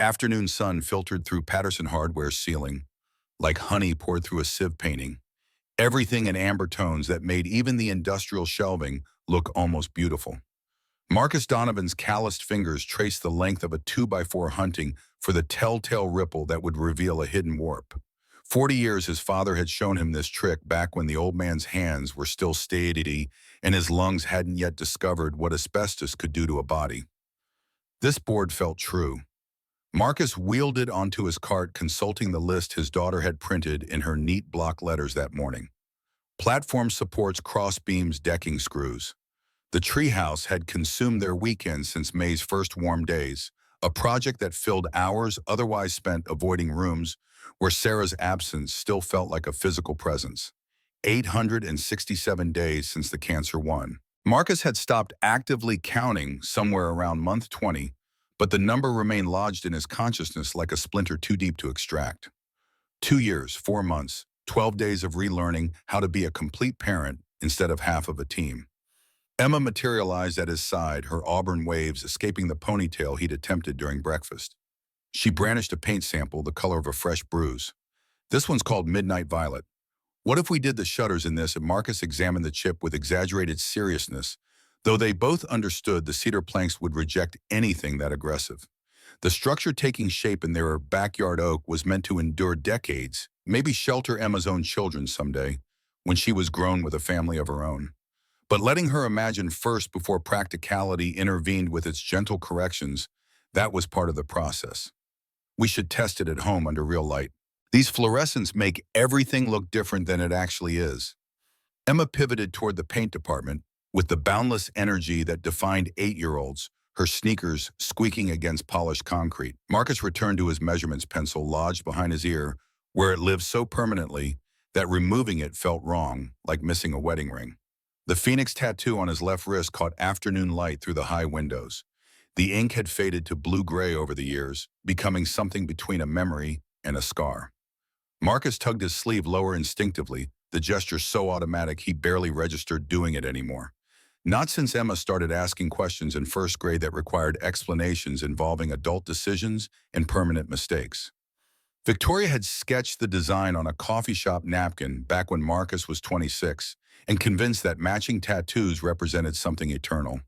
Afternoon sun filtered through Patterson Hardware's ceiling, like honey poured through a sieve painting. Everything in amber tones that made even the industrial shelving look almost beautiful. Marcus Donovan's calloused fingers traced the length of a 2x4 hunting for the telltale ripple that would reveal a hidden warp. 40 years his father had shown him this trick back when the old man's hands were still steady and his lungs hadn't yet discovered what asbestos could do to a body. This board felt true. Marcus wheeled it onto his cart, consulting the list his daughter had printed in her neat block letters that morning. Platform supports, cross beams, decking screws. The treehouse had consumed their weekend since May's first warm days, a project that filled hours otherwise spent avoiding rooms where Sarah's absence still felt like a physical presence. 867 days since the cancer won. Marcus had stopped actively counting somewhere around month 20, but the number remained lodged in his consciousness like a splinter too deep to extract. 2 years, 4 months, 12 days of relearning how to be a complete parent instead of half of a team. Emma materialized at his side, her auburn waves escaping the ponytail he'd attempted during breakfast. She brandished a paint sample the color of a fresh bruise. "This one's called Midnight Violet. What if we did the shutters in this?" And Marcus examined the chip with exaggerated seriousness, though they both understood the cedar planks would reject anything that aggressive. The structure taking shape in their backyard oak was meant to endure decades, maybe shelter Emma's own children someday, when she was grown with a family of her own. But letting her imagine first before practicality intervened with its gentle corrections, that was part of the process. "We should test it at home under real light. These fluorescents make everything look different than it actually is." Emma pivoted toward the paint department with the boundless energy that defined 8-year-olds, her sneakers squeaking against polished concrete. Marcus returned to his measurements pencil lodged behind his ear, where it lived so permanently that removing it felt wrong, like missing a wedding ring. The phoenix tattoo on his left wrist caught afternoon light through the high windows. The ink had faded to blue-gray over the years, becoming something between a memory and a scar. Marcus tugged his sleeve lower instinctively, the gesture so automatic he barely registered doing it anymore. Not since Emma started asking questions in first grade that required explanations involving adult decisions and permanent mistakes. Victoria had sketched the design on a coffee shop napkin back when Marcus was 26, and convinced that matching tattoos represented something eternal.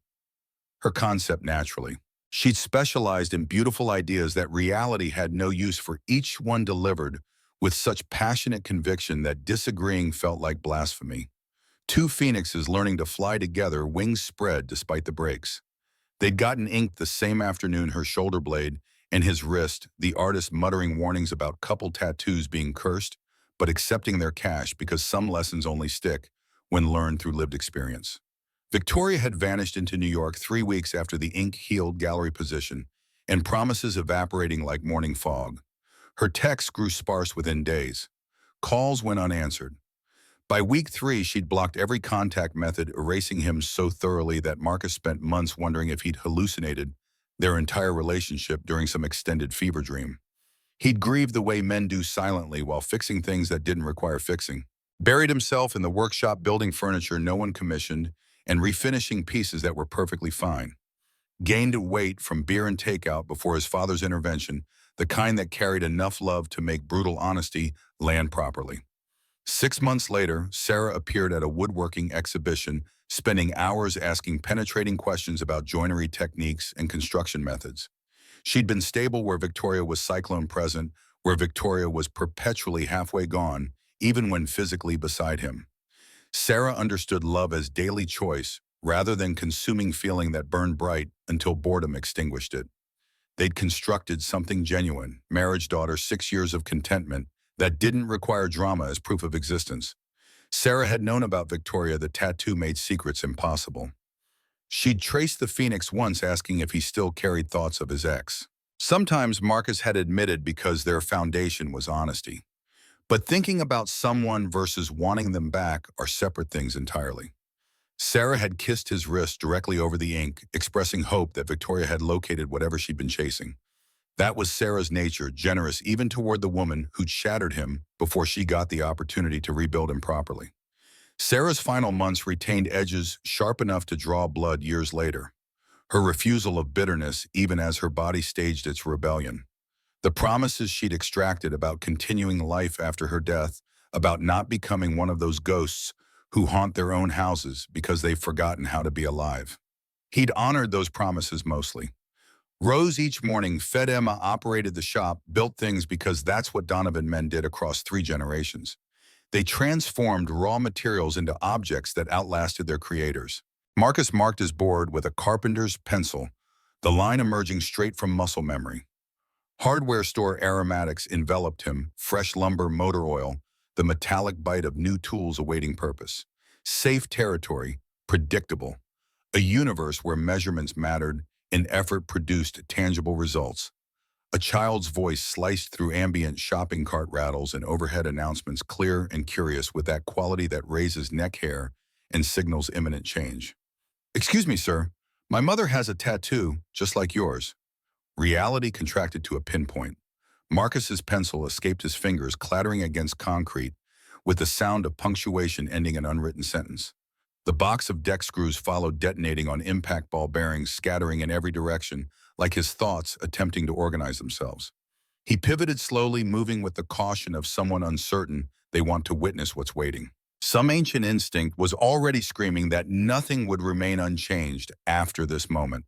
Her concept naturally. She'd specialized in beautiful ideas that reality had no use for, each one delivered with such passionate conviction that disagreeing felt like blasphemy. Two phoenixes learning to fly together, wings spread despite the breaks. They'd gotten inked the same afternoon, her shoulder blade and his wrist, the artist muttering warnings about couple tattoos being cursed, but accepting their cash because some lessons only stick when learned through lived experience. Victoria had vanished into New York 3 weeks after the ink-healed gallery position, and promises evaporating like morning fog. Her texts grew sparse within days. Calls went unanswered. By week 3, she'd blocked every contact method, erasing him so thoroughly that Marcus spent months wondering if he'd hallucinated their entire relationship during some extended fever dream. He'd grieved the way men do silently while fixing things that didn't require fixing. Buried himself in the workshop building furniture no one commissioned and refinishing pieces that were perfectly fine. Gained weight from beer and takeout before his father's intervention, the kind that carried enough love to make brutal honesty land properly. 6 months later, Sarah appeared at a woodworking exhibition, spending hours asking penetrating questions about joinery techniques and construction methods. She'd been stable where Victoria was cyclone present, where Victoria was perpetually halfway gone, even when physically beside him. Sarah understood love as daily choice rather than consuming feeling that burned bright until boredom extinguished it. They'd constructed something genuine, marriage daughter, 6 years of contentment that didn't require drama as proof of existence. Sarah had known about Victoria, the tattoo made secrets impossible. She'd traced the phoenix once, asking if he still carried thoughts of his ex. Sometimes Marcus had admitted because their foundation was honesty. But thinking about someone versus wanting them back are separate things entirely. Sarah had kissed his wrist directly over the ink, expressing hope that Victoria had located whatever she'd been chasing. That was Sarah's nature, generous even toward the woman who'd shattered him before she got the opportunity to rebuild him properly. Sarah's final months retained edges sharp enough to draw blood years later. Her refusal of bitterness even as her body staged its rebellion. The promises she'd extracted about continuing life after her death, about not becoming one of those ghosts who haunt their own houses because they've forgotten how to be alive. He'd honored those promises mostly. Rose each morning fed Emma, operated the shop, built things because that's what Donovan men did across 3 generations. They transformed raw materials into objects that outlasted their creators. Marcus marked his board with a carpenter's pencil, the line emerging straight from muscle memory. Hardware store aromatics enveloped him, fresh lumber, motor oil, the metallic bite of new tools awaiting purpose. Safe territory, predictable. A universe where measurements mattered and effort produced tangible results. A child's voice sliced through ambient shopping cart rattles and overhead announcements, clear and curious with that quality that raises neck hair and signals imminent change. "Excuse me, sir. My mother has a tattoo, just like yours." Reality contracted to a pinpoint. Marcus's pencil escaped his fingers, clattering against concrete, with the sound of punctuation ending an unwritten sentence. The box of deck screws followed, detonating on impact ball bearings, scattering in every direction, like his thoughts attempting to organize themselves. He pivoted slowly, moving with the caution of someone uncertain they want to witness what's waiting. Some ancient instinct was already screaming that nothing would remain unchanged after this moment.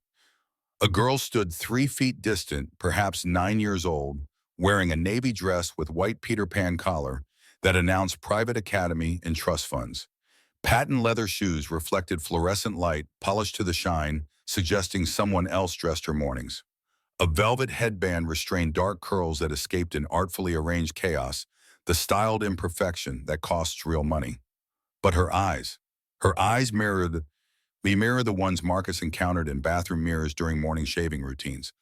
A girl stood 3 feet distant, perhaps 9 years old, wearing a navy dress with white Peter Pan collar that announced private academy and trust funds. Patent leather shoes reflected fluorescent light, polished to the shine, suggesting someone else dressed her mornings. A velvet headband restrained dark curls that escaped in artfully arranged chaos, the styled imperfection that costs real money. But her eyes mirrored the ones Marcus encountered in bathroom mirrors during morning shaving routines.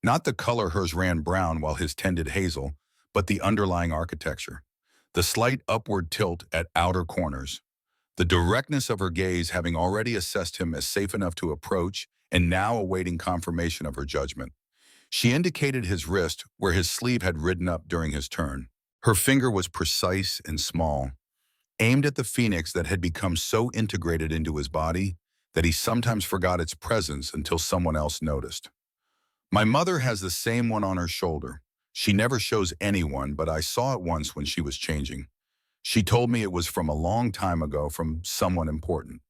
Not the color hers ran brown while his tended hazel, but the underlying architecture. The slight upward tilt at outer corners. The directness of her gaze, having already assessed him as safe enough to approach and now awaiting confirmation of her judgment. She indicated his wrist where his sleeve had ridden up during his turn. Her finger was precise and small, aimed at the phoenix that had become so integrated into his body that he sometimes forgot its presence until someone else noticed. "My mother has the same one on her shoulder. She never shows anyone, but I saw it once when she was changing. She told me it was from a long time ago, from someone important."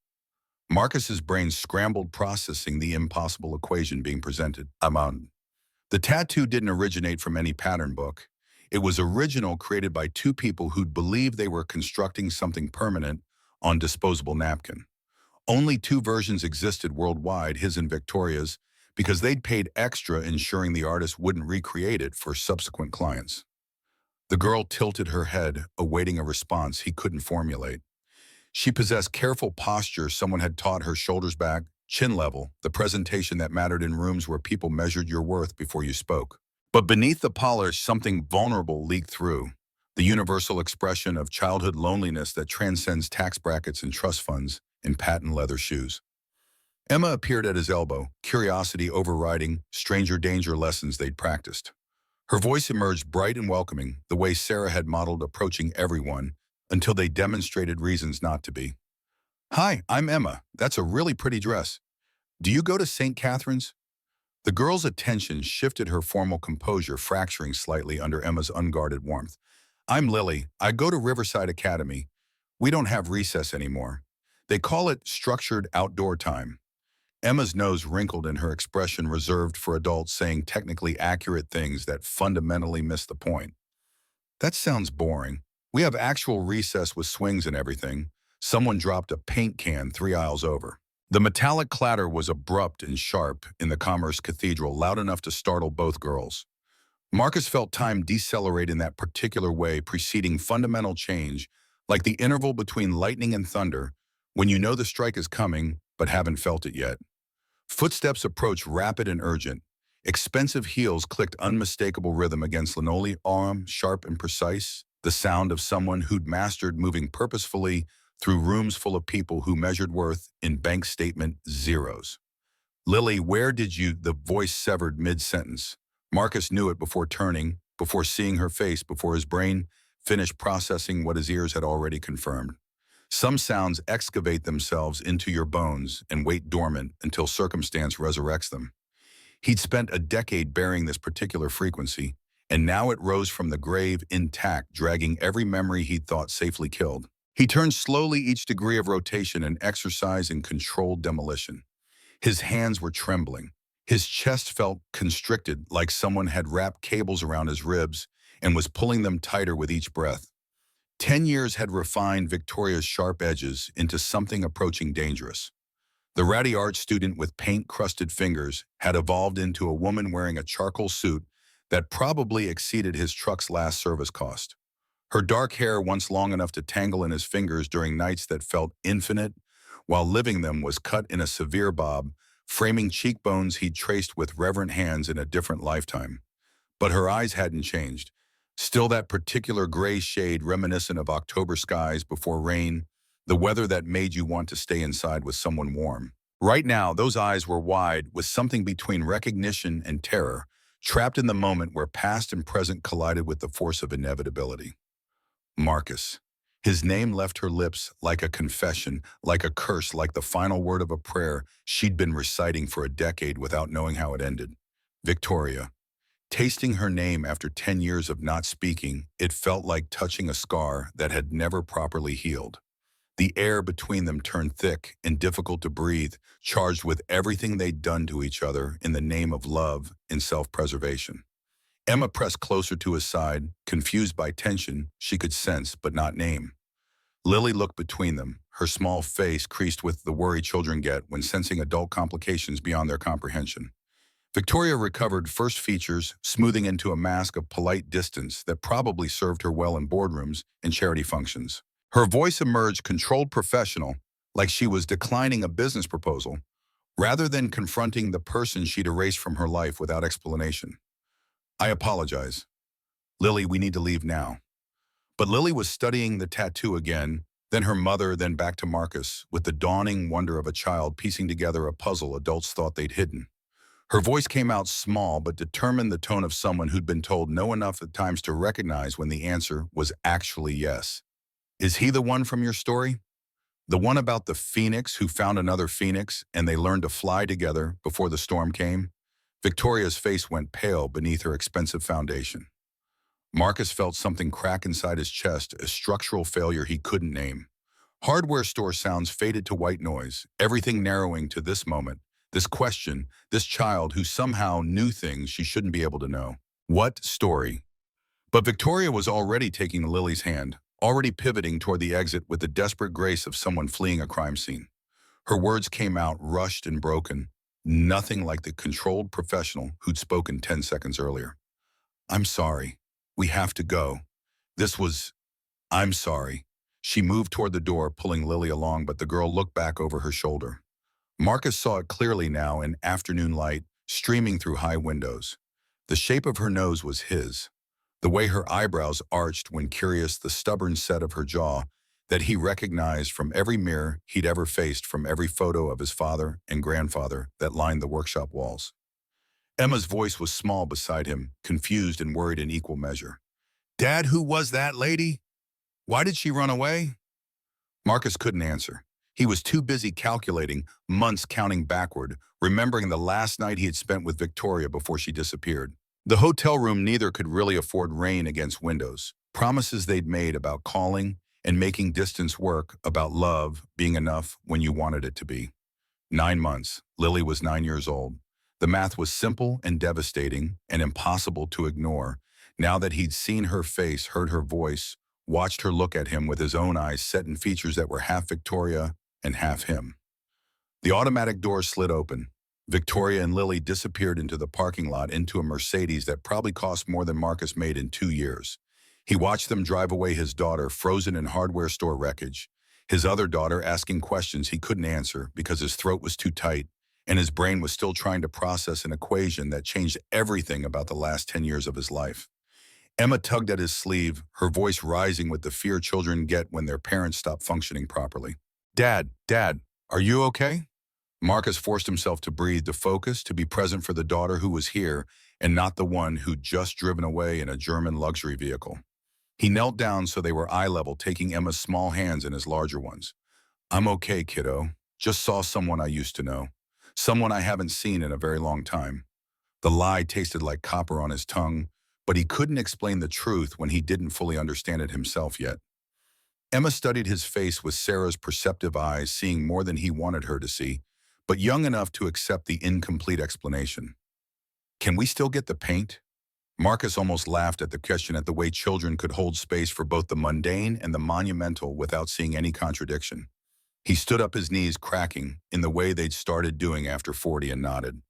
Marcus's brain scrambled, processing the impossible equation being presented. The tattoo didn't originate from any pattern book. It was original, created by 2 people who'd believed they were constructing something permanent on disposable napkin. Only 2 versions existed worldwide, his and Victoria's, because they'd paid extra, ensuring the artist wouldn't recreate it for subsequent clients. The girl tilted her head, awaiting a response he couldn't formulate. She possessed careful posture someone had taught her: shoulders back, chin level, the presentation that mattered in rooms where people measured your worth before you spoke. But beneath the polish, something vulnerable leaked through, the universal expression of childhood loneliness that transcends tax brackets and trust funds in patent leather shoes. Emma appeared at his elbow, curiosity overriding stranger danger lessons they'd practiced. Her voice emerged bright and welcoming, the way Sarah had modeled approaching everyone until they demonstrated reasons not to be. "Hi, I'm Emma. That's a really pretty dress. Do you go to St. Catherine's?" The girl's attention shifted, her formal composure fracturing slightly under Emma's unguarded warmth. "I'm Lily. I go to Riverside Academy. We don't have recess anymore. They call it structured outdoor time." Emma's nose wrinkled in her expression reserved for adults saying technically accurate things that fundamentally miss the point. "That sounds boring. We have actual recess with swings and everything." Someone dropped a paint can 3 aisles over. The metallic clatter was abrupt and sharp in the Commerce Cathedral, loud enough to startle both girls. Marcus felt time decelerate in that particular way, preceding fundamental change, like the interval between lightning and thunder, when you know the strike is coming but haven't felt it yet. Footsteps approached, rapid and urgent. Expensive heels clicked unmistakable rhythm against linoleum, sharp and precise, the sound of someone who'd mastered moving purposefully through rooms full of people who measured worth in bank statement zeros. "Lily, where did you—" The voice severed mid-sentence. Marcus knew it before turning, before seeing her face, before his brain finished processing what his ears had already confirmed. Some sounds excavate themselves into your bones and wait dormant until circumstance resurrects them. He'd spent a decade bearing this particular frequency, and now it rose from the grave intact, dragging every memory he'd thought safely killed. He turned slowly each degree of rotation an exercise in controlled demolition. His hands were trembling. His chest felt constricted, like someone had wrapped cables around his ribs and was pulling them tighter with each breath. 10 years had refined Victoria's sharp edges into something approaching dangerous. The ratty art student with paint-crusted fingers had evolved into a woman wearing a charcoal suit that probably exceeded his truck's last service cost. Her dark hair, once long enough to tangle in his fingers during nights that felt infinite, while living them, was cut in a severe bob, framing cheekbones he'd traced with reverent hands in a different lifetime. But her eyes hadn't changed. Still that particular gray shade reminiscent of October skies before rain, the weather that made you want to stay inside with someone warm. Right now, those eyes were wide, with something between recognition and terror, trapped in the moment where past and present collided with the force of inevitability. Marcus. His name left her lips like a confession, like a curse, like the final word of a prayer she'd been reciting for a decade without knowing how it ended. Victoria. Tasting her name after 10 years of not speaking, it felt like touching a scar that had never properly healed. The air between them turned thick and difficult to breathe, charged with everything they'd done to each other in the name of love and self-preservation. Emma pressed closer to his side, confused by tension she could sense but not name. Lily looked between them, her small face creased with the worry children get when sensing adult complications beyond their comprehension. Victoria recovered first features, smoothing into a mask of polite distance that probably served her well in boardrooms and charity functions. Her voice emerged controlled professional, like she was declining a business proposal, rather than confronting the person she'd erased from her life without explanation. I apologize. Lily, we need to leave now. But Lily was studying the tattoo again, then her mother, then back to Marcus, with the dawning wonder of a child piecing together a puzzle adults thought they'd hidden. Her voice came out small but determined, the tone of someone who'd been told no enough at times to recognize when the answer was actually yes. Is he the one from your story? The one about the phoenix who found another phoenix and they learned to fly together before the storm came? Victoria's face went pale beneath her expensive foundation. Marcus felt something crack inside his chest, a structural failure he couldn't name. Hardware store sounds faded to white noise, everything narrowing to this moment, this question, this child who somehow knew things she shouldn't be able to know. What story? But Victoria was already taking Lily's hand, already pivoting toward the exit with the desperate grace of someone fleeing a crime scene. Her words came out rushed and broken, nothing like the controlled professional who'd spoken 10 seconds earlier. I'm sorry. We have to go. I'm sorry. She moved toward the door, pulling Lily along, but the girl looked back over her shoulder. Marcus saw it clearly now in afternoon light, streaming through high windows. The shape of her nose was his. The way her eyebrows arched when curious, the stubborn set of her jaw that he recognized from every mirror he'd ever faced, from every photo of his father and grandfather that lined the workshop walls. Emma's voice was small beside him, confused and worried in equal measure. Dad, who was that lady? Why did she run away? Marcus couldn't answer. He was too busy calculating, months counting backward, remembering the last night he had spent with Victoria before she disappeared. The hotel room neither could really afford rain against windows. Promises they'd made about calling and making distance work, about love being enough when you wanted it to be. 9 months. Lily was 9 years old. The math was simple and devastating and impossible to ignore. Now that he'd seen her face, heard her voice, watched her look at him with his own eyes set in features that were half Victoria and half him. The automatic door slid open. Victoria and Lily disappeared into the parking lot, into a Mercedes that probably cost more than Marcus made in 2 years. He watched them drive away, his daughter frozen in hardware store wreckage, his other daughter asking questions he couldn't answer because his throat was too tight, and his brain was still trying to process an equation that changed everything about the last 10 years of his life. Emma tugged at his sleeve, her voice rising with the fear children get when their parents stop functioning properly. Dad, are you okay? Marcus forced himself to breathe, to focus, to be present for the daughter who was here and not the one who'd just driven away in a German luxury vehicle. He knelt down so they were eye level, taking Emma's small hands in his larger ones. I'm okay, kiddo. Just saw someone I used to know. Someone I haven't seen in a very long time. The lie tasted like copper on his tongue, but he couldn't explain the truth when he didn't fully understand it himself yet. Emma studied his face with Sarah's perceptive eyes, seeing more than he wanted her to see, but young enough to accept the incomplete explanation. Can we still get the paint? Marcus almost laughed at the question at the way children could hold space for both the mundane and the monumental without seeing any contradiction. He stood up, his knees cracking in the way they'd started doing after 40, and nodded.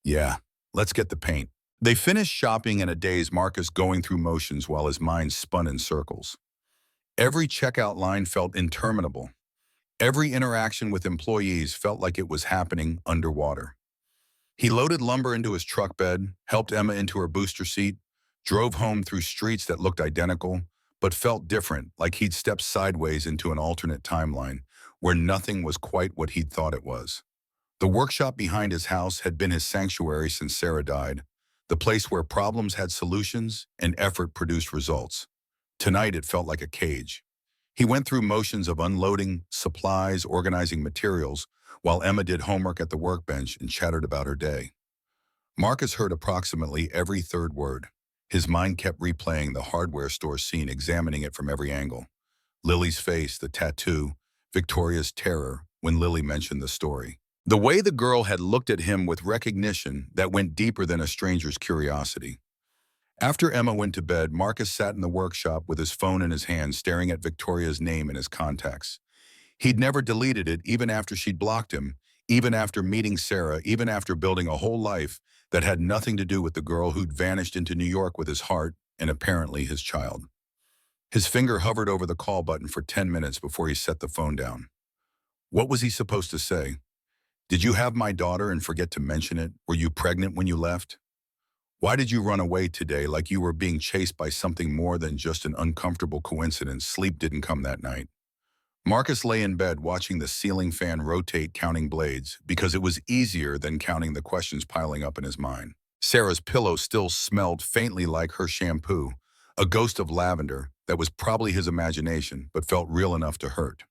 Yeah, let's get the paint. They finished shopping in a daze, Marcus going through motions while his mind spun in circles. Every checkout line felt interminable. Every interaction with employees felt like it was happening underwater. He loaded lumber into his truck bed, helped Emma into her booster seat, drove home through streets that looked identical, but felt different, like he'd stepped sideways into an alternate timeline, where nothing was quite what he'd thought it was. The workshop behind his house had been his sanctuary since Sarah died, the place where problems had solutions and effort produced results. Tonight it felt like a cage. He went through motions of unloading supplies, organizing materials, while Emma did homework at the workbench and chattered about her day. Marcus heard approximately every third word. His mind kept replaying the hardware store scene, examining it from every angle. Lily's face, the tattoo, Victoria's terror when Lily mentioned the story. The way the girl had looked at him with recognition that went deeper than a stranger's curiosity. After Emma went to bed, Marcus sat in the workshop with his phone in his hand, staring at Victoria's name in his contacts. He'd never deleted it, even after she'd blocked him, even after meeting Sarah, even after building a whole life that had nothing to do with the girl who'd vanished into New York with his heart and apparently his child. His finger hovered over the call button for 10 minutes before he set the phone down. What was he supposed to say? Did you have my daughter and forget to mention it? Were you pregnant when you left? Why did you run away today like you were being chased by something more than just an uncomfortable coincidence? Sleep didn't come that night. Marcus lay in bed watching the ceiling fan rotate, counting blades, because it was easier than counting the questions piling up in his mind. Sarah's pillow still smelled faintly like her shampoo, a ghost of lavender that was probably his imagination, but felt real enough to hurt.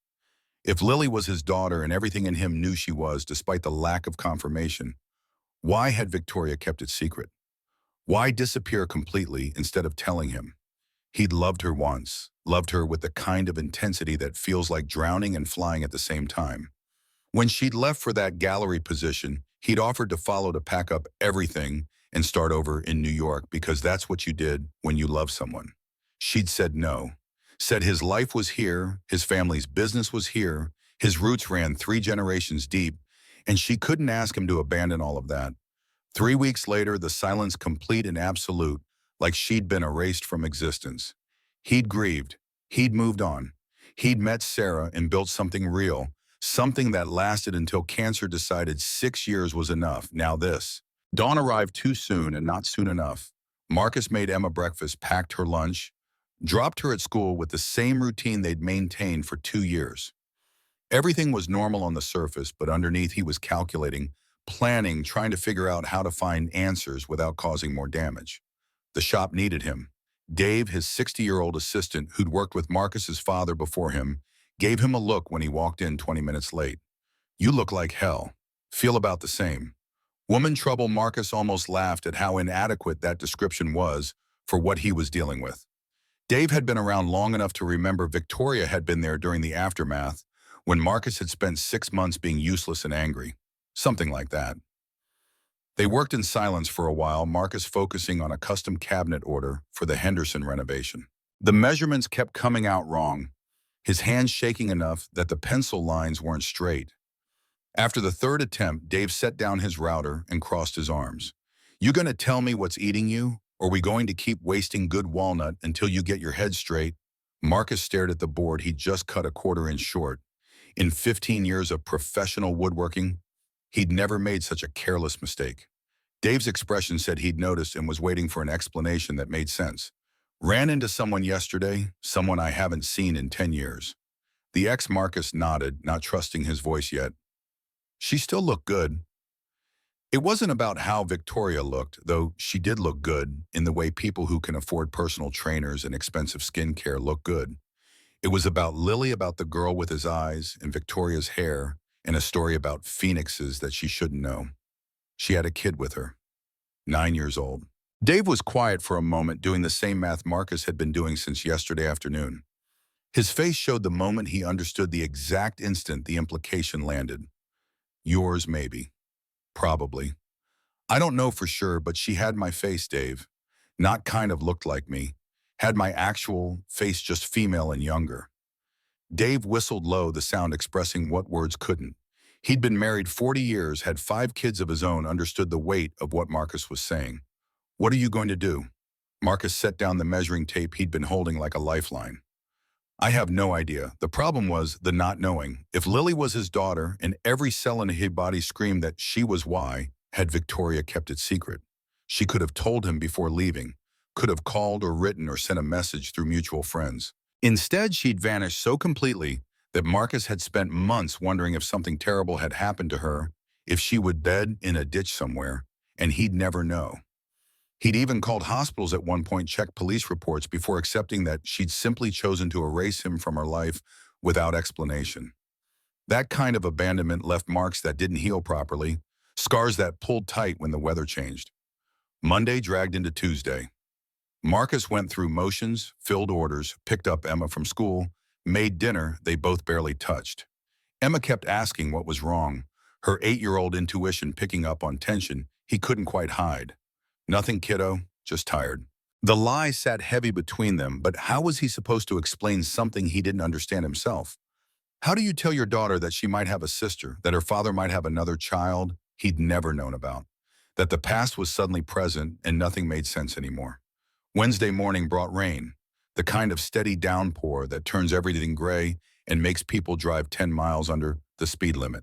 If Lily was his daughter and everything in him knew she was, despite the lack of confirmation, why had Victoria kept it secret? Why disappear completely instead of telling him? He'd loved her once, loved her with the kind of intensity that feels like drowning and flying at the same time. When she'd left for that gallery position, he'd offered to follow, to pack up everything and start over in New York, because that's what you did when you love someone. She'd said no, said his life was here, his family's business was here, his roots ran 3 generations deep, and she couldn't ask him to abandon all of that. 3 weeks later, the silence complete and absolute, like she'd been erased from existence. He'd grieved. He'd moved on. He'd met Sarah and built something real, something that lasted until cancer decided 6 years was enough. Now this. Dawn arrived too soon and not soon enough. Marcus made Emma breakfast, packed her lunch, dropped her at school with the same routine they'd maintained for 2 years. Everything was normal on the surface, but underneath he was calculating, planning, trying to figure out how to find answers without causing more damage. The shop needed him. Dave, his 60-year-old assistant who'd worked with Marcus's father before him, gave him a look when he walked in 20 minutes late. You look like hell. Feel about the same. Woman trouble. Marcus almost laughed at how inadequate that description was for what he was dealing with. Dave had been around long enough to remember Victoria had been there during the aftermath, when Marcus had spent 6 months being useless and angry. Something like that. They worked in silence for a while, Marcus focusing on a custom cabinet order for the Henderson renovation. The measurements kept coming out wrong, his hands shaking enough that the pencil lines weren't straight. After the 3rd attempt, Dave set down his router and crossed his arms. You gonna tell me what's eating you, or are we going to keep wasting good walnut until you get your head straight? Marcus stared at the board he'd just cut a 1/4 inch short. In 15 years of professional woodworking, he'd never made such a careless mistake. Dave's expression said he'd noticed and was waiting for an explanation that made sense. Ran into someone yesterday, someone I haven't seen in 10 years. The ex-Marcus nodded, not trusting his voice yet. She still looked good. It wasn't about how Victoria looked, though she did look good in the way people who can afford personal trainers and expensive skincare look good. It was about Lily, about the girl with his eyes and Victoria's hair, and a story about phoenixes that she shouldn't know. She had a kid with her, 9 years old. Dave was quiet for a moment, doing the same math Marcus had been doing since yesterday afternoon. His face showed the moment he understood the exact instant the implication landed. Yours, maybe. Probably. I don't know for sure, but she had my face, Dave. Not kind of looked like me. Had my actual face, just female and younger. Dave whistled low, the sound expressing what words couldn't. He'd been married 40 years, had 5 kids of his own, understood the weight of what Marcus was saying. What are you going to do? Marcus set down the measuring tape he'd been holding like a lifeline. I have no idea. The problem was the not knowing. If Lily was his daughter and every cell in his body screamed that she was why, had Victoria kept it secret? She could have told him before leaving, could have called or written or sent a message through mutual friends. Instead, she'd vanished so completely that Marcus had spent months wondering if something terrible had happened to her, if she would dead in a ditch somewhere, and he'd never know. He'd even called hospitals at one point, checked police reports before accepting that she'd simply chosen to erase him from her life without explanation. That kind of abandonment left marks that didn't heal properly, scars that pulled tight when the weather changed. Monday dragged into Tuesday. Marcus went through motions, filled orders, picked up Emma from school, made dinner they both barely touched. Emma kept asking what was wrong, her 8-year-old intuition picking up on tension he couldn't quite hide. Nothing, kiddo, just tired. The lie sat heavy between them, but how was he supposed to explain something he didn't understand himself? How do you tell your daughter that she might have a sister, that her father might have another child he'd never known about, that the past was suddenly present and nothing made sense anymore? Wednesday morning brought rain, the kind of steady downpour that turns everything gray and makes people drive 10 miles under the speed limit.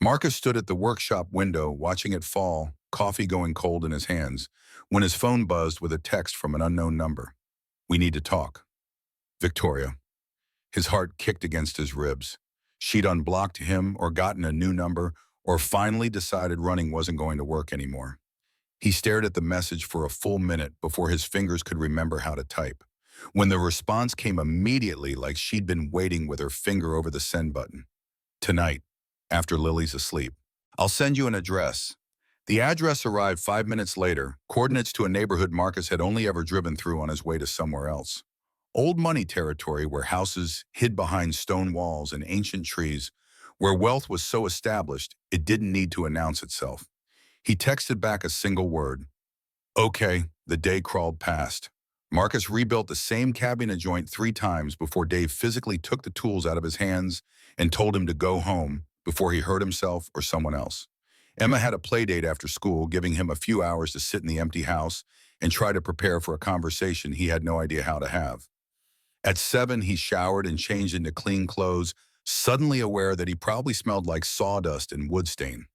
Marcus stood at the workshop window watching it fall, coffee going cold in his hands, when his phone buzzed with a text from an unknown number. We need to talk. Victoria. His heart kicked against his ribs. She'd unblocked him or gotten a new number or finally decided running wasn't going to work anymore. He stared at the message for a full minute before his fingers could remember how to type. When the response came immediately, like she'd been waiting with her finger over the send button. Tonight, after Lily's asleep. I'll send you an address. The address arrived 5 minutes later, coordinates to a neighborhood Marcus had only ever driven through on his way to somewhere else. Old money territory where houses hid behind stone walls and ancient trees, where wealth was so established it didn't need to announce itself. He texted back a single word. Okay, the day crawled past. Marcus rebuilt the same cabinet joint 3 times before Dave physically took the tools out of his hands and told him to go home before he hurt himself or someone else. Emma had a play date after school, giving him a few hours to sit in the empty house and try to prepare for a conversation he had no idea how to have. At 7, he showered and changed into clean clothes, suddenly aware that he probably smelled like sawdust and wood stain.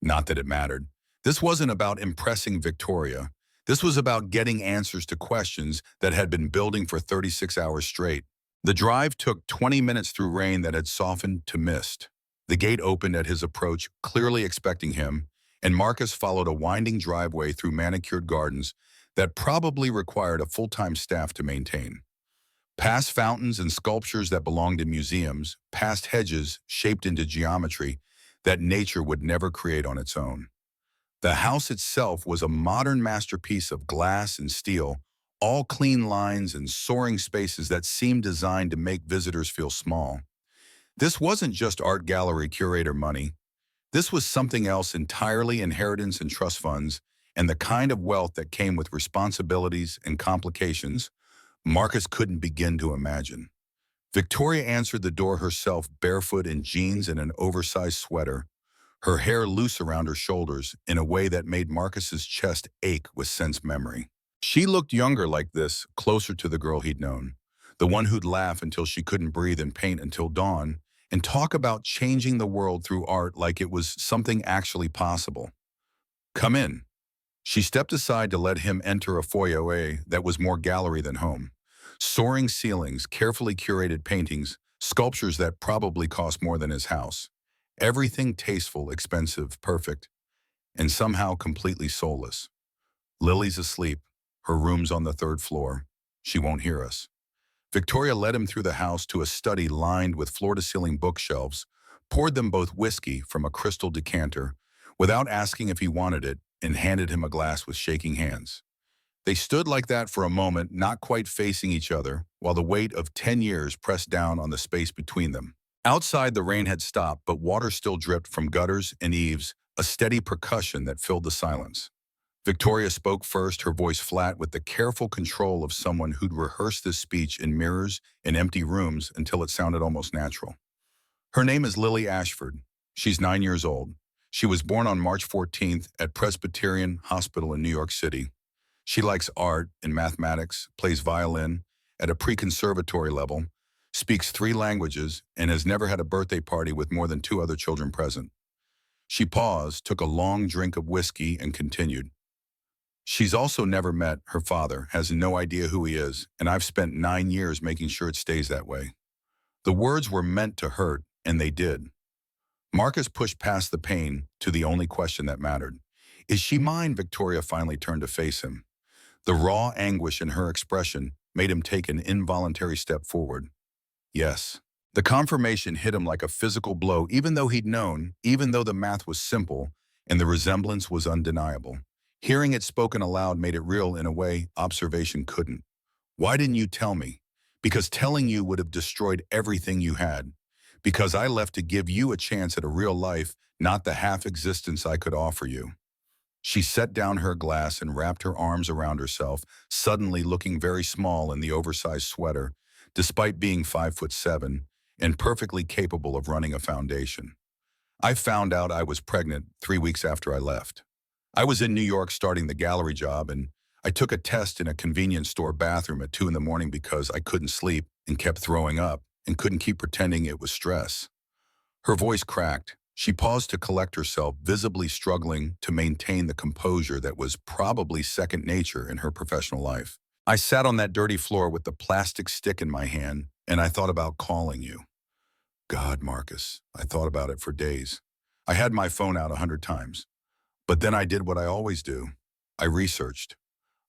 Not that it mattered. This wasn't about impressing Victoria. This was about getting answers to questions that had been building for 36 hours straight. The drive took 20 minutes through rain that had softened to mist. The gate opened at his approach, clearly expecting him, and Marcus followed a winding driveway through manicured gardens that probably required a full-time staff to maintain. Past fountains and sculptures that belonged in museums, past hedges shaped into geometry that nature would never create on its own. The house itself was a modern masterpiece of glass and steel, all clean lines and soaring spaces that seemed designed to make visitors feel small. This wasn't just art gallery curator money. This was something else entirely: inheritance and trust funds, and the kind of wealth that came with responsibilities and complications Marcus couldn't begin to imagine. Victoria answered the door herself, barefoot in jeans and an oversized sweater, her hair loose around her shoulders in a way that made Marcus's chest ache with sense memory. She looked younger like this, closer to the girl he'd known, the one who'd laugh until she couldn't breathe and paint until dawn, and talk about changing the world through art like it was something actually possible. Come in. She stepped aside to let him enter a foyer that was more gallery than home. Soaring ceilings, carefully curated paintings, sculptures that probably cost more than his house. Everything tasteful, expensive, perfect, and somehow completely soulless. Lily's asleep. Her room's on the 3rd floor. She won't hear us. Victoria led him through the house to a study lined with floor-to-ceiling bookshelves, poured them both whiskey from a crystal decanter, without asking if he wanted it, and handed him a glass with shaking hands. They stood like that for a moment, not quite facing each other, while the weight of 10 years pressed down on the space between them. Outside, the rain had stopped, but water still dripped from gutters and eaves, a steady percussion that filled the silence. Victoria spoke first, her voice flat with the careful control of someone who'd rehearsed this speech in mirrors and empty rooms until it sounded almost natural. Her name is Lily Ashford. She's 9 years old. She was born on March 14th at Presbyterian Hospital in New York City. She likes art and mathematics, plays violin at a pre-conservatory level, speaks 3 languages, and has never had a birthday party with more than 2 other children present. She paused, took a long drink of whiskey, and continued. She's also never met her father, has no idea who he is, and I've spent 9 years making sure it stays that way. The words were meant to hurt, and they did. Marcus pushed past the pain to the only question that mattered. Is she mine? Victoria finally turned to face him. The raw anguish in her expression made him take an involuntary step forward. Yes. The confirmation hit him like a physical blow, even though he'd known, even though the math was simple and the resemblance was undeniable. Hearing it spoken aloud made it real in a way observation couldn't. Why didn't you tell me? Because telling you would have destroyed everything you had. Because I left to give you a chance at a real life, not the half existence I could offer you. She set down her glass and wrapped her arms around herself, suddenly looking very small in the oversized sweater, despite being 5'7" and perfectly capable of running a foundation. I found out I was pregnant 3 weeks after I left. I was in New York starting the gallery job, and I took a test in a convenience store bathroom at 2 in the morning because I couldn't sleep and kept throwing up and couldn't keep pretending it was stress. Her voice cracked. She paused to collect herself, visibly struggling to maintain the composure that was probably second nature in her professional life. I sat on that dirty floor with the plastic stick in my hand, and I thought about calling you. God, Marcus, I thought about it for days. I had my phone out 100 times. But then I did what I always do. I researched.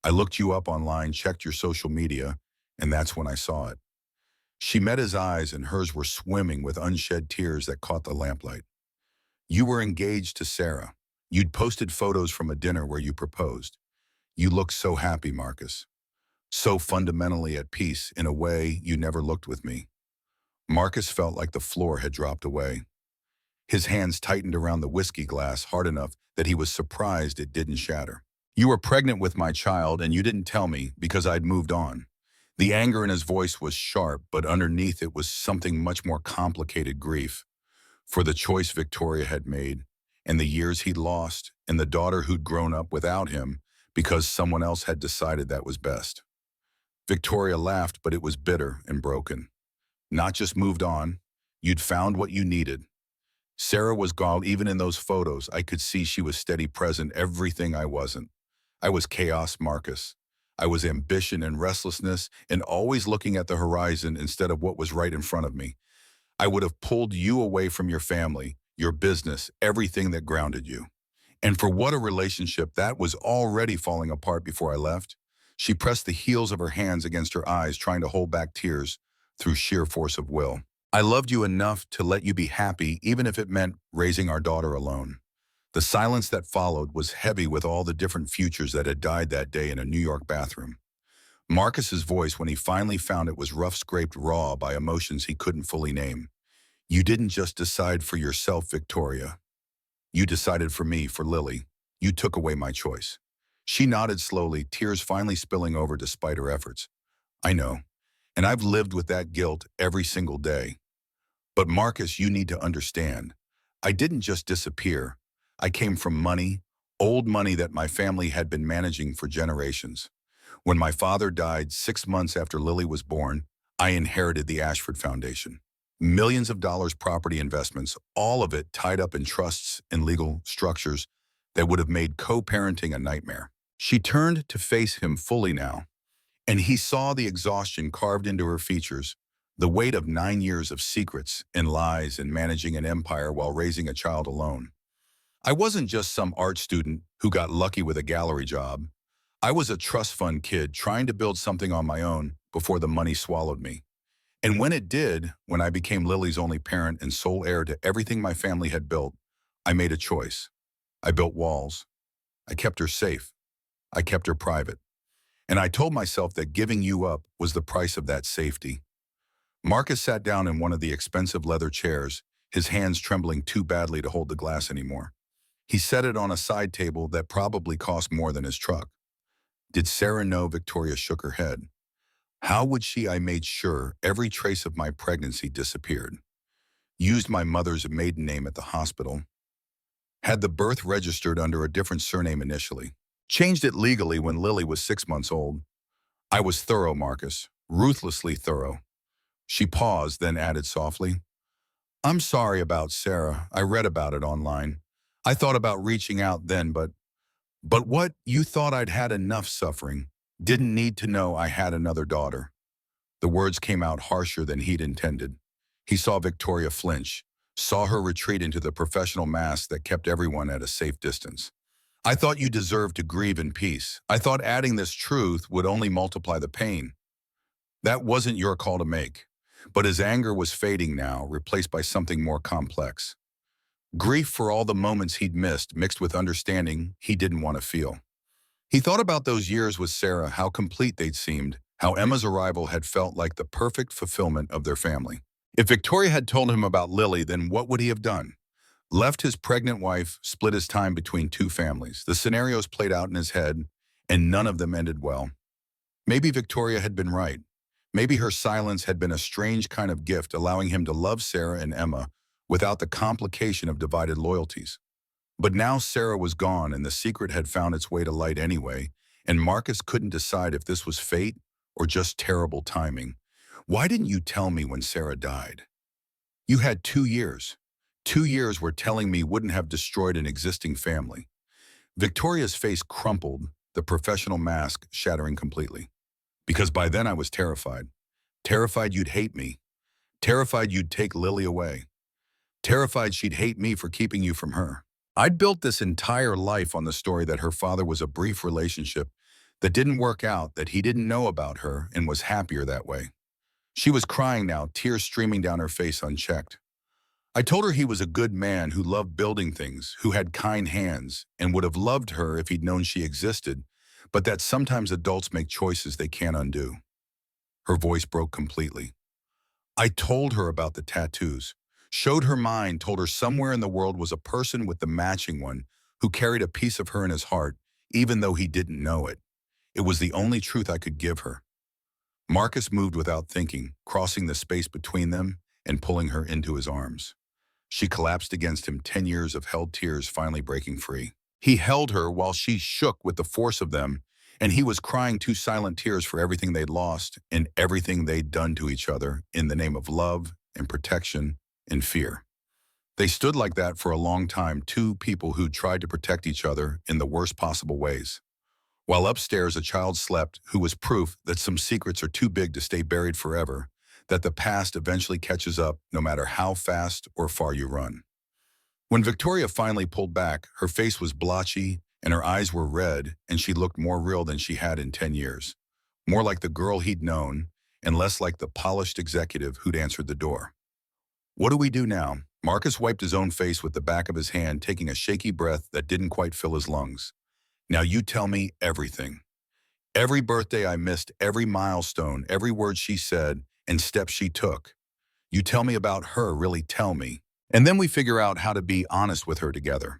I looked you up online, checked your social media, and that's when I saw it. She met his eyes, and hers were swimming with unshed tears that caught the lamplight. You were engaged to Sarah. You'd posted photos from a dinner where you proposed. You looked so happy, Marcus. So fundamentally at peace in a way you never looked with me. Marcus felt like the floor had dropped away. His hands tightened around the whiskey glass hard enough that he was surprised it didn't shatter. You were pregnant with my child, and you didn't tell me because I'd moved on. The anger in his voice was sharp, but underneath it was something much more complicated: grief for the choice Victoria had made, and the years he'd lost, and the daughter who'd grown up without him because someone else had decided that was best. Victoria laughed, but it was bitter and broken. Not just moved on, you'd found what you needed. Sarah was gone. Even in those photos, I could see she was steady present, everything I wasn't. I was chaos, Marcus. I was ambition and restlessness, and always looking at the horizon instead of what was right in front of me. I would have pulled you away from your family, your business, everything that grounded you. And for what a relationship that was already falling apart before I left. She pressed the heels of her hands against her eyes, trying to hold back tears through sheer force of will. I loved you enough to let you be happy, even if it meant raising our daughter alone. The silence that followed was heavy with all the different futures that had died that day in a New York bathroom. Marcus's voice, when he finally found it, was rough, scraped raw by emotions he couldn't fully name. You didn't just decide for yourself, Victoria. You decided for me, for Lily. You took away my choice. She nodded slowly, tears finally spilling over despite her efforts. I know, and I've lived with that guilt every single day. But Marcus, you need to understand. I didn't just disappear. I came from money, old money that my family had been managing for generations. When my father died 6 months after Lily was born, I inherited the Ashford Foundation. Millions of dollars property investments, all of it tied up in trusts and legal structures that would have made co-parenting a nightmare. She turned to face him fully now, and he saw the exhaustion carved into her features, the weight of 9 years of secrets and lies and managing an empire while raising a child alone. I wasn't just some art student who got lucky with a gallery job. I was a trust fund kid trying to build something on my own before the money swallowed me. And when it did, when I became Lily's only parent and sole heir to everything my family had built, I made a choice. I built walls. I kept her safe. I kept her private. And I told myself that giving you up was the price of that safety. Marcus sat down in one of the expensive leather chairs, his hands trembling too badly to hold the glass anymore. He set it on a side table that probably cost more than his truck. Did Sarah know? Victoria shook her head. How would she? I made sure every trace of my pregnancy disappeared. Used my mother's maiden name at the hospital. Had the birth registered under a different surname initially. Changed it legally when Lily was 6 months old. I was thorough, Marcus. Ruthlessly thorough. She paused, then added softly, I'm sorry about Sarah. I read about it online. I thought about reaching out then, but what? You thought I'd had enough suffering. Didn't need to know I had another daughter. The words came out harsher than he'd intended. He saw Victoria flinch, saw her retreat into the professional mask that kept everyone at a safe distance. I thought you deserved to grieve in peace. I thought adding this truth would only multiply the pain. That wasn't your call to make. But his anger was fading now, replaced by something more complex. Grief for all the moments he'd missed, mixed with understanding he didn't want to feel. He thought about those years with Sarah, how complete they'd seemed, how Emma's arrival had felt like the perfect fulfillment of their family. If Victoria had told him about Lily, then what would he have done? Left his pregnant wife, split his time between two families. The scenarios played out in his head, and none of them ended well. Maybe Victoria had been right. Maybe her silence had been a strange kind of gift, allowing him to love Sarah and Emma without the complication of divided loyalties. But now Sarah was gone, and the secret had found its way to light anyway, and Marcus couldn't decide if this was fate or just terrible timing. Why didn't you tell me when Sarah died? You had 2 years. 2 years where telling me wouldn't have destroyed an existing family. Victoria's face crumpled, the professional mask shattering completely. Because by then I was terrified. Terrified you'd hate me. Terrified you'd take Lily away. Terrified she'd hate me for keeping you from her. I'd built this entire life on the story that her father was a brief relationship that didn't work out, that he didn't know about her and was happier that way. She was crying now, tears streaming down her face unchecked. I told her he was a good man who loved building things, who had kind hands, and would have loved her if he'd known she existed, but that sometimes adults make choices they can't undo. Her voice broke completely. I told her about the tattoos, showed her mine, told her somewhere in the world was a person with the matching one who carried a piece of her in his heart, even though he didn't know it. It was the only truth I could give her. Marcus moved without thinking, crossing the space between them and pulling her into his arms. She collapsed against him, 10 years of held tears finally breaking free. He held her while she shook with the force of them, and he was crying 2 silent tears for everything they'd lost and everything they'd done to each other in the name of love and protection and fear. They stood like that for a long time, 2 people who tried to protect each other in the worst possible ways. While upstairs a child slept who was proof that some secrets are too big to stay buried forever, that the past eventually catches up no matter how fast or far you run. When Victoria finally pulled back, her face was blotchy and her eyes were red, and she looked more real than she had in 10 years. More like the girl he'd known and less like the polished executive who'd answered the door. What do we do now? Marcus wiped his own face with the back of his hand, taking a shaky breath that didn't quite fill his lungs. Now you tell me everything. Every birthday I missed, every milestone, every word she said, and steps she took. You tell me about her, really tell me. And then we figure out how to be honest with her together.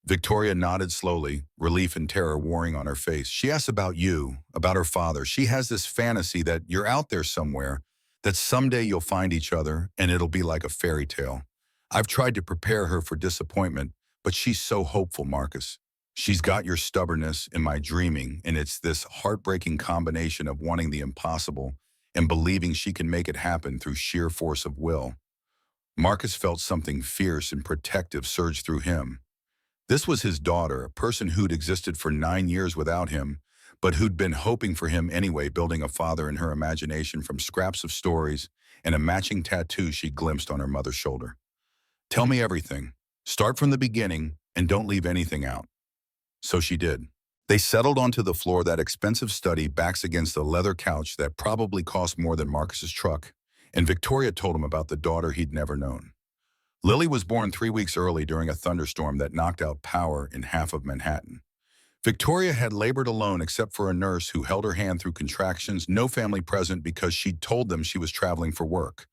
Victoria nodded slowly, relief and terror warring on her face. She asks about you, about her father. She has this fantasy that you're out there somewhere, that someday you'll find each other and it'll be like a fairy tale. I've tried to prepare her for disappointment, but she's so hopeful, Marcus. She's got your stubbornness in my dreaming, and it's this heartbreaking combination of wanting the impossible and believing she can make it happen through sheer force of will. Marcus felt something fierce and protective surge through him. This was his daughter, a person who'd existed for 9 years without him, but who'd been hoping for him anyway, building a father in her imagination from scraps of stories and a matching tattoo she glimpsed on her mother's shoulder. Tell me everything. Start from the beginning and don't leave anything out. So she did. They settled onto the floor of that expensive study, backs against a leather couch that probably cost more than Marcus's truck, and Victoria told him about the daughter he'd never known. Lily was born 3 weeks early during a thunderstorm that knocked out power in half of Manhattan. Victoria had labored alone except for a nurse who held her hand through contractions, no family present because she'd told them she was traveling for work.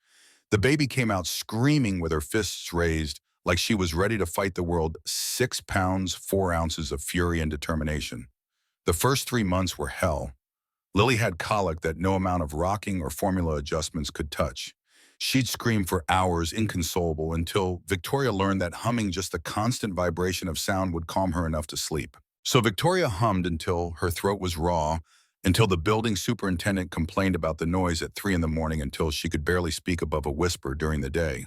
The baby came out screaming with her fists raised, like she was ready to fight the world, 6 pounds, 4 ounces of fury and determination. The first 3 months were hell. Lily had colic that no amount of rocking or formula adjustments could touch. She'd scream for hours, inconsolable, until Victoria learned that humming just the constant vibration of sound would calm her enough to sleep. So Victoria hummed until her throat was raw, until the building superintendent complained about the noise at 3 in the morning until she could barely speak above a whisper during the day.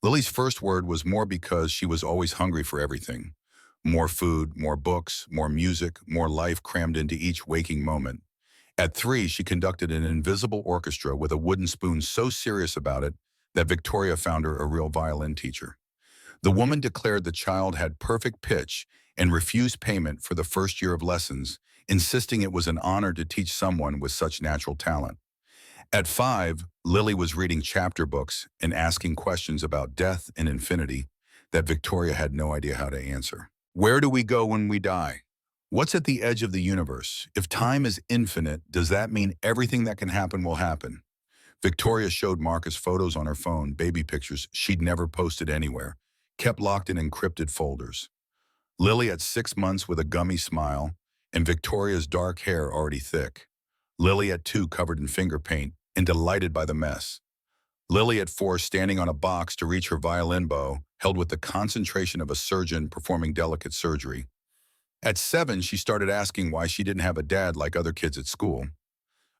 Lily's first word was more because she was always hungry for everything. More food, more books, more music, more life crammed into each waking moment. At 3, she conducted an invisible orchestra with a wooden spoon so serious about it that Victoria found her a real violin teacher. The woman declared the child had perfect pitch and refused payment for the first year of lessons, insisting it was an honor to teach someone with such natural talent. At 5, Lily was reading chapter books and asking questions about death and infinity that Victoria had no idea how to answer. Where do we go when we die? What's at the edge of the universe? If time is infinite, does that mean everything that can happen will happen? Victoria showed Marcus photos on her phone, baby pictures she'd never posted anywhere, kept locked in encrypted folders. Lily at 6 months with a gummy smile, and Victoria's dark hair already thick. Lily at 2 covered in finger paint and delighted by the mess. Lily at 4 standing on a box to reach her violin bow, held with the concentration of a surgeon performing delicate surgery. At 7, she started asking why she didn't have a dad like other kids at school.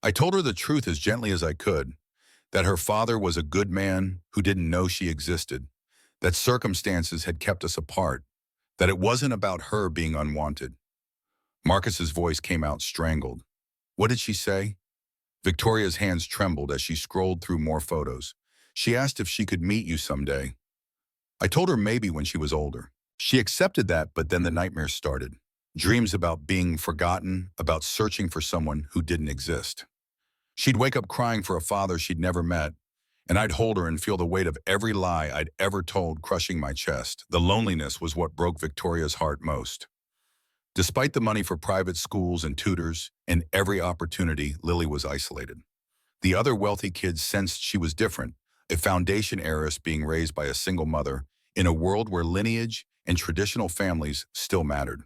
I told her the truth as gently as I could, that her father was a good man who didn't know she existed, that circumstances had kept us apart, that it wasn't about her being unwanted. Marcus's voice came out strangled. What did she say? Victoria's hands trembled as she scrolled through more photos. She asked if she could meet you someday. I told her maybe when she was older. She accepted that, but then the nightmares started. Dreams about being forgotten, about searching for someone who didn't exist. She'd wake up crying for a father she'd never met, and I'd hold her and feel the weight of every lie I'd ever told crushing my chest. The loneliness was what broke Victoria's heart most. Despite the money for private schools and tutors and every opportunity, Lily was isolated. The other wealthy kids sensed she was different, a foundation heiress being raised by a single mother in a world where lineage and traditional families still mattered.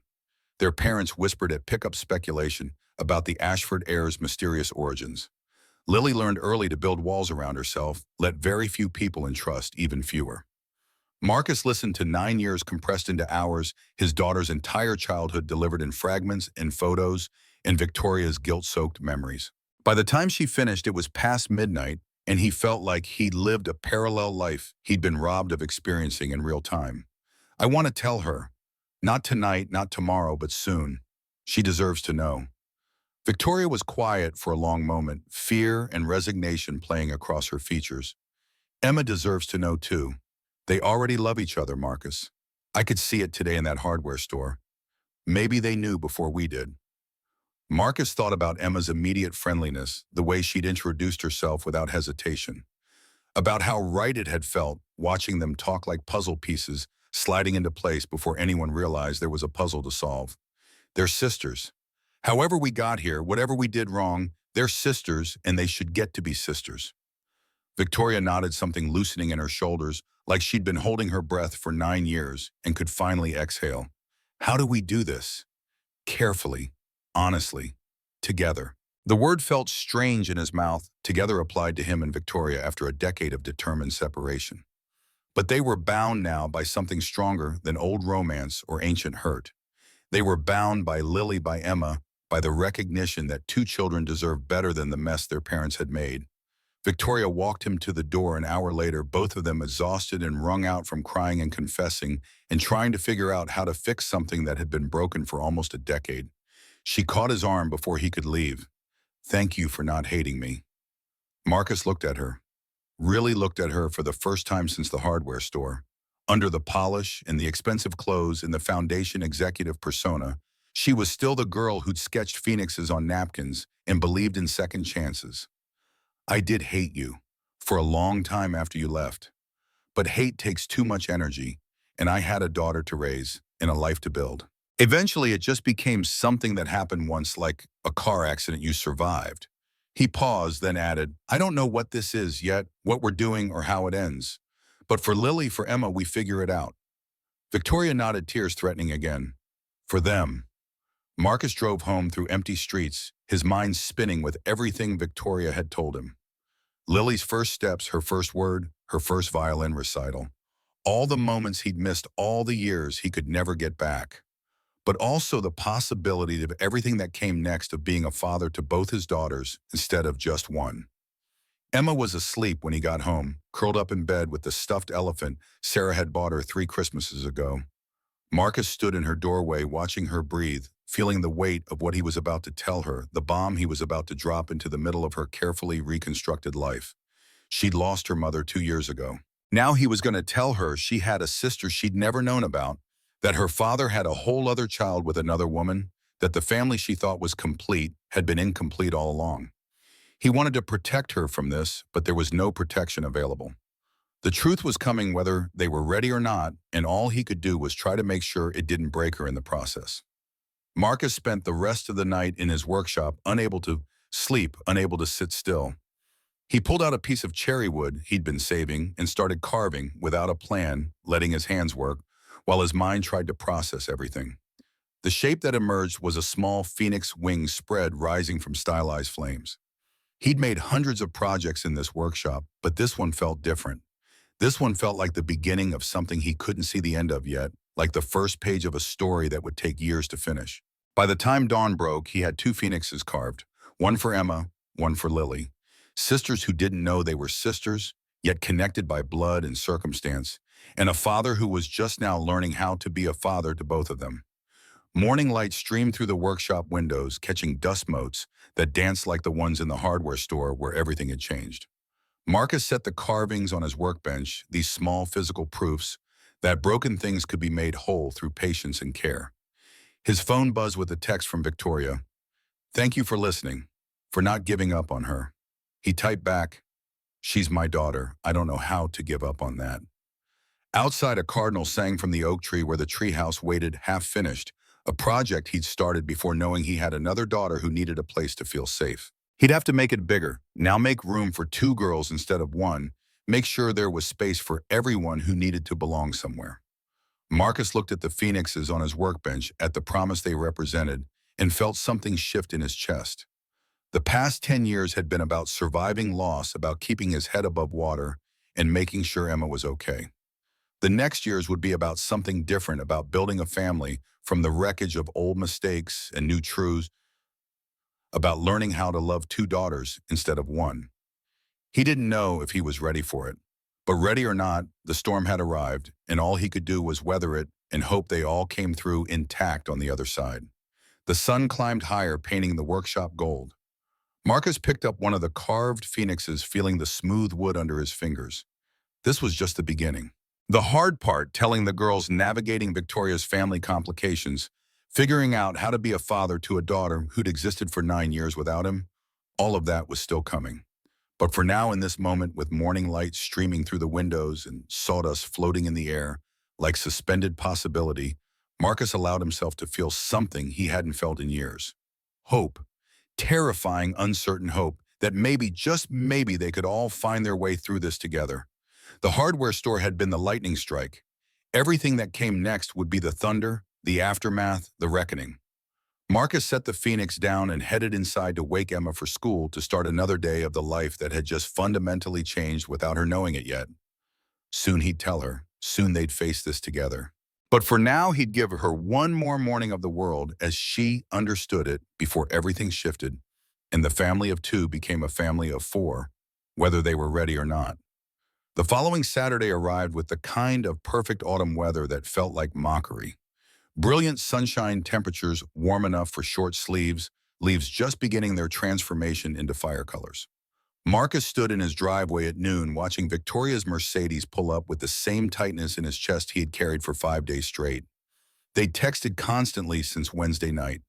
Their parents whispered at pickup speculation about the Ashford heirs' mysterious origins. Lily learned early to build walls around herself, let very few people entrust even fewer. Marcus listened to 9 years compressed into hours, his daughter's entire childhood delivered in fragments and photos, and Victoria's guilt-soaked memories. By the time she finished, it was past midnight, and he felt like he'd lived a parallel life he'd been robbed of experiencing in real time. I want to tell her, not tonight, not tomorrow, but soon. She deserves to know. Victoria was quiet for a long moment, fear and resignation playing across her features. Emma deserves to know too. They already love each other, Marcus. I could see it today in that hardware store. Maybe they knew before we did. Marcus thought about Emma's immediate friendliness, the way she'd introduced herself without hesitation. About how right it had felt, watching them talk like puzzle pieces, sliding into place before anyone realized there was a puzzle to solve. They're sisters. However we got here, whatever we did wrong, they're sisters and they should get to be sisters. Victoria nodded, something loosening in her shoulders, like she'd been holding her breath for 9 years and could finally exhale. How do we do this? Carefully, honestly, together. The word felt strange in his mouth, together applied to him and Victoria after a decade of determined separation. But they were bound now by something stronger than old romance or ancient hurt. They were bound by Lily, by Emma, by the recognition that 2 children deserved better than the mess their parents had made. Victoria walked him to the door an hour later, both of them exhausted and wrung out from crying and confessing and trying to figure out how to fix something that had been broken for almost a decade. She caught his arm before he could leave. Thank you for not hating me. Marcus looked at her, really looked at her for the first time since the hardware store. Under the polish and the expensive clothes and the foundation executive persona, she was still the girl who'd sketched phoenixes on napkins and believed in second chances. I did hate you for a long time after you left, but hate takes too much energy, and I had a daughter to raise and a life to build. Eventually, it just became something that happened once, like a car accident you survived. He paused, then added, I don't know what this is yet, what we're doing, or how it ends. But for Lily, for Emma, we figure it out. Victoria nodded, tears threatening again. For them. Marcus drove home through empty streets, his mind spinning with everything Victoria had told him. Lily's first steps, her first word, her first violin recital. All the moments he'd missed, all the years he could never get back. But also the possibility of everything that came next of being a father to both his daughters instead of just one. Emma was asleep when he got home, curled up in bed with the stuffed elephant Sarah had bought her 3 Christmases ago. Marcus stood in her doorway watching her breathe, feeling the weight of what he was about to tell her, the bomb he was about to drop into the middle of her carefully reconstructed life. She'd lost her mother 2 years ago. Now he was going to tell her she had a sister she'd never known about, that her father had a whole other child with another woman, that the family she thought was complete had been incomplete all along. He wanted to protect her from this, but there was no protection available. The truth was coming whether they were ready or not, and all he could do was try to make sure it didn't break her in the process. Marcus spent the rest of the night in his workshop, unable to sleep, unable to sit still. He pulled out a piece of cherry wood he'd been saving and started carving without a plan, letting his hands work, while his mind tried to process everything. The shape that emerged was a small phoenix wing spread rising from stylized flames. He'd made hundreds of projects in this workshop, but this one felt different. This one felt like the beginning of something he couldn't see the end of yet, like the first page of a story that would take years to finish. By the time dawn broke, he had 2 phoenixes carved, one for Emma, one for Lily. Sisters who didn't know they were sisters, yet connected by blood and circumstance, and a father who was just now learning how to be a father to both of them. Morning light streamed through the workshop windows, catching dust motes that danced like the ones in the hardware store where everything had changed. Marcus set the carvings on his workbench, these small physical proofs that broken things could be made whole through patience and care. His phone buzzed with a text from Victoria. Thank you for listening, for not giving up on her. He typed back, she's my daughter. I don't know how to give up on that. Outside, a cardinal sang from the oak tree where the treehouse waited, half finished, a project he'd started before knowing he had another daughter who needed a place to feel safe. He'd have to make it bigger, now make room for 2 girls instead of one, make sure there was space for everyone who needed to belong somewhere. Marcus looked at the phoenixes on his workbench, at the promise they represented, and felt something shift in his chest. The past 10 years had been about surviving loss, about keeping his head above water, and making sure Emma was okay. The next years would be about something different, about building a family from the wreckage of old mistakes and new truths, about learning how to love 2 daughters instead of one. He didn't know if he was ready for it. But ready or not, the storm had arrived, and all he could do was weather it and hope they all came through intact on the other side. The sun climbed higher, painting the workshop gold. Marcus picked up one of the carved phoenixes, feeling the smooth wood under his fingers. This was just the beginning. The hard part, telling the girls, navigating Victoria's family complications, figuring out how to be a father to a daughter who'd existed for 9 years without him, all of that was still coming. But for now, in this moment, with morning light streaming through the windows and sawdust floating in the air, like suspended possibility, Marcus allowed himself to feel something he hadn't felt in years. Hope. Terrifying, uncertain hope that maybe, just maybe, they could all find their way through this together. The hardware store had been the lightning strike. Everything that came next would be the thunder, the aftermath, the reckoning. Marcus set the phoenix down and headed inside to wake Emma for school, to start another day of the life that had just fundamentally changed without her knowing it yet. Soon he'd tell her. Soon they'd face this together. But for now, he'd give her one more morning of the world as she understood it before everything shifted, and the family of 2 became a family of 4, whether they were ready or not. The following Saturday arrived with the kind of perfect autumn weather that felt like mockery. Brilliant sunshine, temperatures warm enough for short sleeves, leaves just beginning their transformation into fire colors. Marcus stood in his driveway at noon watching Victoria's Mercedes pull up with the same tightness in his chest he had carried for 5 days straight. They'd texted constantly since Wednesday night.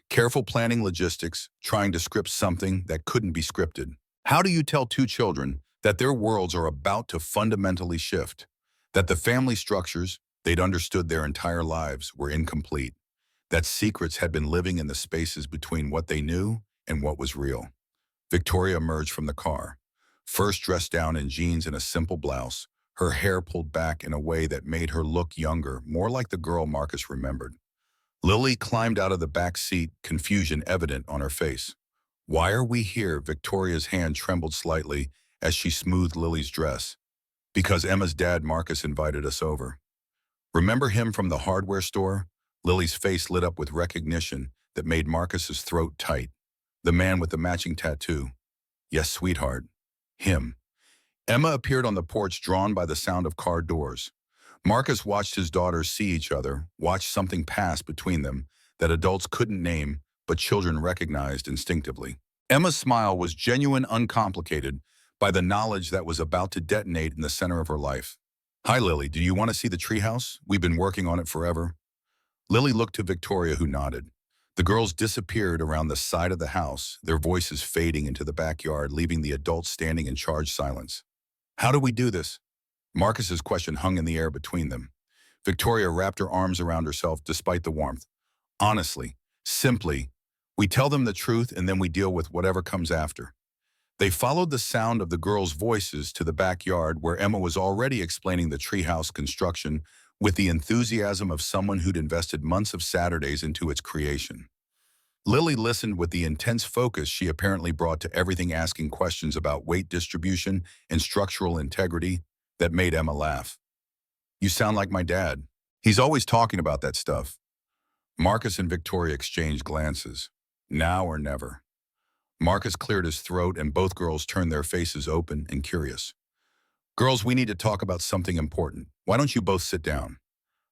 Careful planning logistics, trying to script something that couldn't be scripted. How do you tell 2 children that their worlds are about to fundamentally shift? That the family structures they'd understood their entire lives were incomplete? that secrets had been living in the spaces between what they knew and what was real. Victoria emerged from the car, first dressed down in jeans and a simple blouse, her hair pulled back in a way that made her look younger, more like the girl Marcus remembered. Lily climbed out of the back seat, confusion evident on her face. "Why are we here?" Victoria's hand trembled slightly as she smoothed Lily's dress. "Because Emma's dad, Marcus, invited us over." "Remember him from the hardware store?" Lily's face lit up with recognition that made Marcus's throat tight. "The man with the matching tattoo." "Yes, sweetheart. Him." Emma appeared on the porch, drawn by the sound of car doors. Marcus watched his daughters see each other, watched something pass between them that adults couldn't name but children recognized instinctively. Emma's smile was genuine, uncomplicated, by the knowledge that was about to detonate in the center of her life. "Hi, Lily, do you want to see the treehouse? We've been working on it forever." Lily looked to Victoria, who nodded. The girls disappeared around the side of the house, their voices fading into the backyard, leaving the adults standing in charged silence. "How do we do this?" Marcus's question hung in the air between them. Victoria wrapped her arms around herself despite the warmth. "Honestly, simply, we tell them the truth and then we deal with whatever comes after." They followed the sound of the girls' voices to the backyard where Emma was already explaining the treehouse construction with the enthusiasm of someone who'd invested months of Saturdays into its creation. Lily listened with the intense focus she apparently brought to everything, asking questions about weight distribution and structural integrity that made Emma laugh. "You sound like my dad. He's always talking about that stuff." Marcus and Victoria exchanged glances. Now or never. Marcus cleared his throat and both girls turned their faces open and curious. "Girls, we need to talk about something important. Why don't you both sit down?"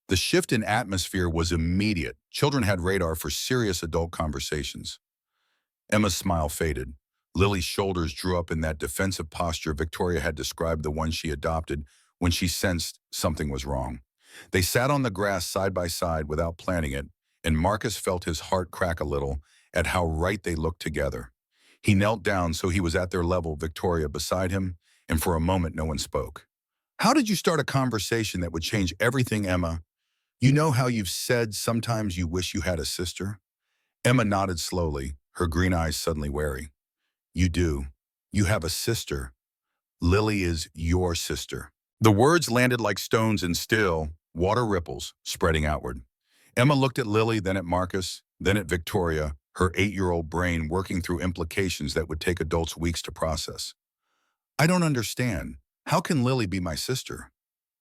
The shift in atmosphere was immediate. Children had radar for serious adult conversations. Emma's smile faded. Lily's shoulders drew up in that defensive posture Victoria had described, the one she adopted when she sensed something was wrong. They sat on the grass side by side without planning it, and Marcus felt his heart crack a little at how right they looked together. He knelt down so he was at their level, Victoria beside him, and for a moment no one spoke. "How did you start a conversation that would change everything, Emma? You know how you've said sometimes you wish you had a sister?" Emma nodded slowly, her green eyes suddenly wary. "You do. You have a sister. Lily is your sister." The words landed like stones and still, water ripples spreading outward. Emma looked at Lily, then at Marcus, then at Victoria, her 8-year-old brain working through implications that would take adults weeks to process. "I don't understand. How can Lily be my sister?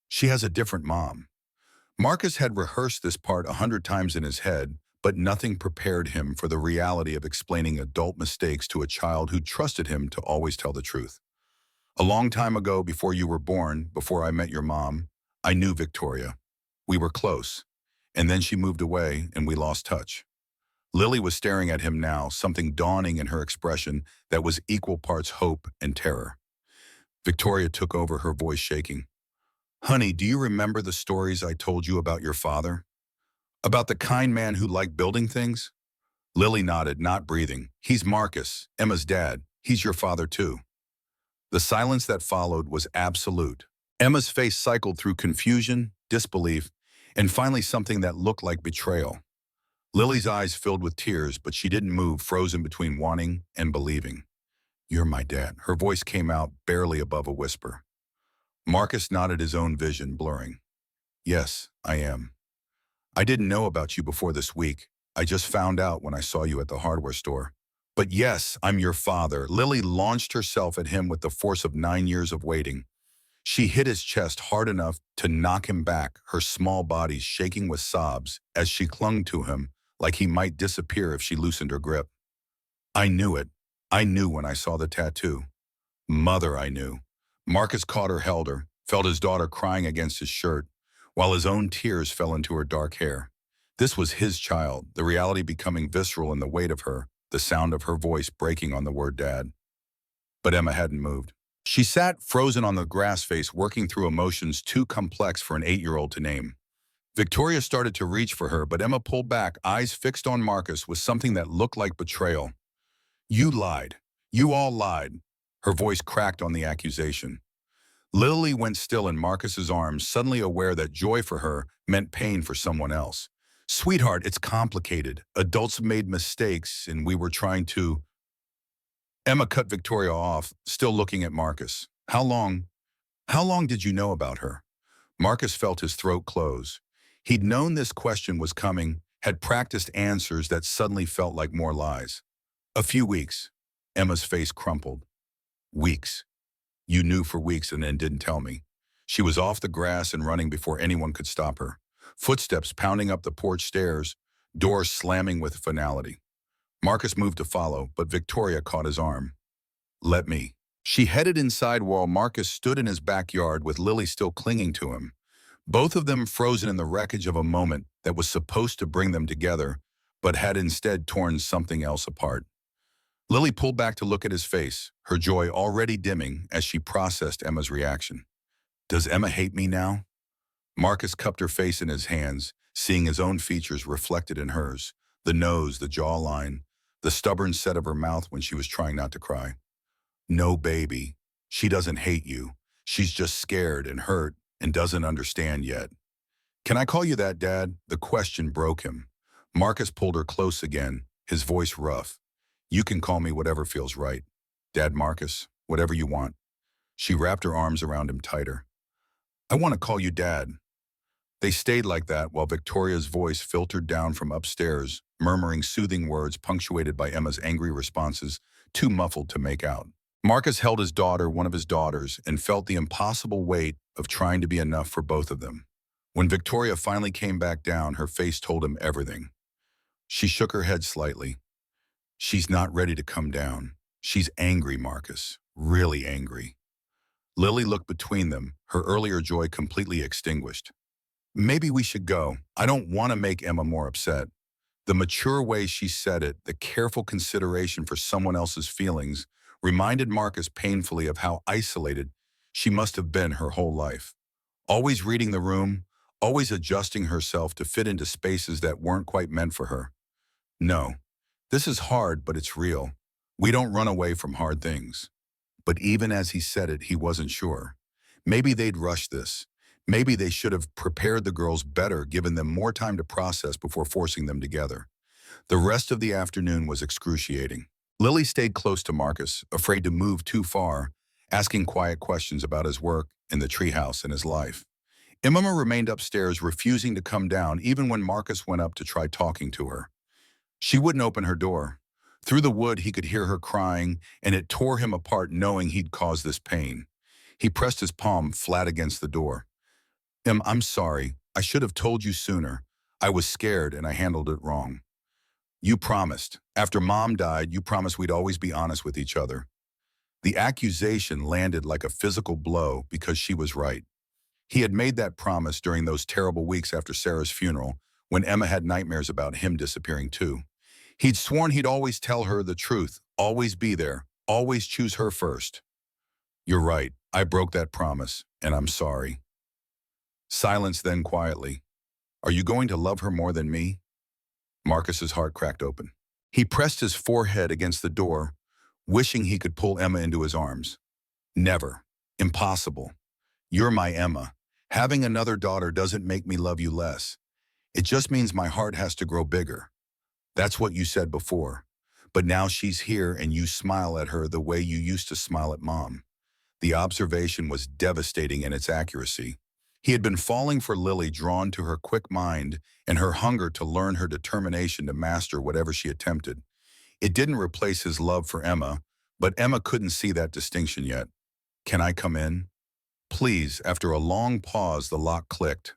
She has a different mom." Marcus had rehearsed this part 100 times in his head, but nothing prepared him for the reality of explaining adult mistakes to a child who trusted him to always tell the truth. "A long time ago, before you were born, before I met your mom, I knew Victoria. We were close, and then she moved away and we lost touch." Lily was staring at him now, something dawning in her expression that was equal parts hope and terror. Victoria took over, her voice shaking. "Honey, do you remember the stories I told you about your father? About the kind man who liked building things?" Lily nodded, not breathing. "He's Marcus, Emma's dad. He's your father too." The silence that followed was absolute. Emma's face cycled through confusion, disbelief, and finally something that looked like betrayal. Lily's eyes filled with tears, but she didn't move, frozen between wanting and believing. "You're my dad." Her voice came out barely above a whisper. Marcus nodded, his own vision blurring. "Yes, I am. I didn't know about you before this week. I just found out when I saw you at the hardware store. But yes, I'm your father." Lily launched herself at him with the force of 9 years of waiting. She hit his chest hard enough to knock him back, her small body shaking with sobs as she clung to him like he might disappear if she loosened her grip. "I knew it. I knew when I saw the tattoo. Mother, I knew." Marcus caught her, held her, felt his daughter crying against his shirt, while his own tears fell into her dark hair. This was his child, the reality becoming visceral in the weight of her, the sound of her voice breaking on the word dad. But Emma hadn't moved. She sat frozen on the grass, face working through emotions too complex for an 8-year-old to name. Victoria started to reach for her, but Emma pulled back, eyes fixed on Marcus with something that looked like betrayal. "You lied. You all lied." Her voice cracked on the accusation. Lily went still in Marcus's arms, suddenly aware that joy for her meant pain for someone else. Sweetheart, it's complicated. Adults made mistakes and we were trying to... Emma cut Victoria off, still looking at Marcus. How long did you know about her? Marcus felt his throat close. He'd known this question was coming, had practiced answers that suddenly felt like more lies. A few weeks. Emma's face crumpled. Weeks. You knew for weeks and then didn't tell me. She was off the grass and running before anyone could stop her. Footsteps pounding up the porch stairs, doors slamming with finality. Marcus moved to follow, but Victoria caught his arm. Let me. She headed inside while Marcus stood in his backyard with Lily still clinging to him. Both of them frozen in the wreckage of a moment that was supposed to bring them together, but had instead torn something else apart. Lily pulled back to look at his face, her joy already dimming as she processed Emma's reaction. Does Emma hate me now? Marcus cupped her face in his hands, seeing his own features reflected in hers, the nose, the jawline, the stubborn set of her mouth when she was trying not to cry. No, baby. She doesn't hate you. She's just scared and hurt and doesn't understand yet. Can I call you that, Dad? The question broke him. Marcus pulled her close again, his voice rough. You can call me whatever feels right. Dad Marcus, whatever you want. She wrapped her arms around him tighter. I want to call you Dad. They stayed like that while Victoria's voice filtered down from upstairs, murmuring soothing words punctuated by Emma's angry responses, too muffled to make out. Marcus held his daughter, one of his daughters, and felt the impossible weight of trying to be enough for both of them. When Victoria finally came back down, her face told him everything. She shook her head slightly. She's not ready to come down. She's angry, Marcus. Really angry. Lily looked between them, her earlier joy completely extinguished. Maybe we should go. I don't want to make Emma more upset. The mature way she said it, the careful consideration for someone else's feelings, reminded Marcus painfully of how isolated she must have been her whole life. Always reading the room, always adjusting herself to fit into spaces that weren't quite meant for her. No, this is hard, but it's real. We don't run away from hard things. But even as he said it, he wasn't sure. Maybe they'd rushed this. Maybe they should have prepared the girls better, given them more time to process before forcing them together. The rest of the afternoon was excruciating. Lily stayed close to Marcus, afraid to move too far, asking quiet questions about his work in the treehouse and his life. Emma remained upstairs, refusing to come down even when Marcus went up to try talking to her. She wouldn't open her door. Through the wood, he could hear her crying, and it tore him apart knowing he'd caused this pain. He pressed his palm flat against the door. I'm sorry. I should have told you sooner. I was scared and I handled it wrong. You promised. After Mom died, you promised we'd always be honest with each other. The accusation landed like a physical blow because she was right. He had made that promise during those terrible weeks after Sarah's funeral, when Emma had nightmares about him disappearing too. He'd sworn he'd always tell her the truth, always be there, always choose her first. You're right. I broke that promise, and I'm sorry. Silence then quietly. Are you going to love her more than me? Marcus's heart cracked open. He pressed his forehead against the door, wishing he could pull Emma into his arms. Never. Impossible. You're my Emma. Having another daughter doesn't make me love you less. It just means my heart has to grow bigger. That's what you said before. But now she's here and you smile at her the way you used to smile at Mom. The observation was devastating in its accuracy. He had been falling for Lily, drawn to her quick mind and her hunger to learn, her determination to master whatever she attempted. It didn't replace his love for Emma, but Emma couldn't see that distinction yet. Can I come in? Please. After a long pause, the lock clicked.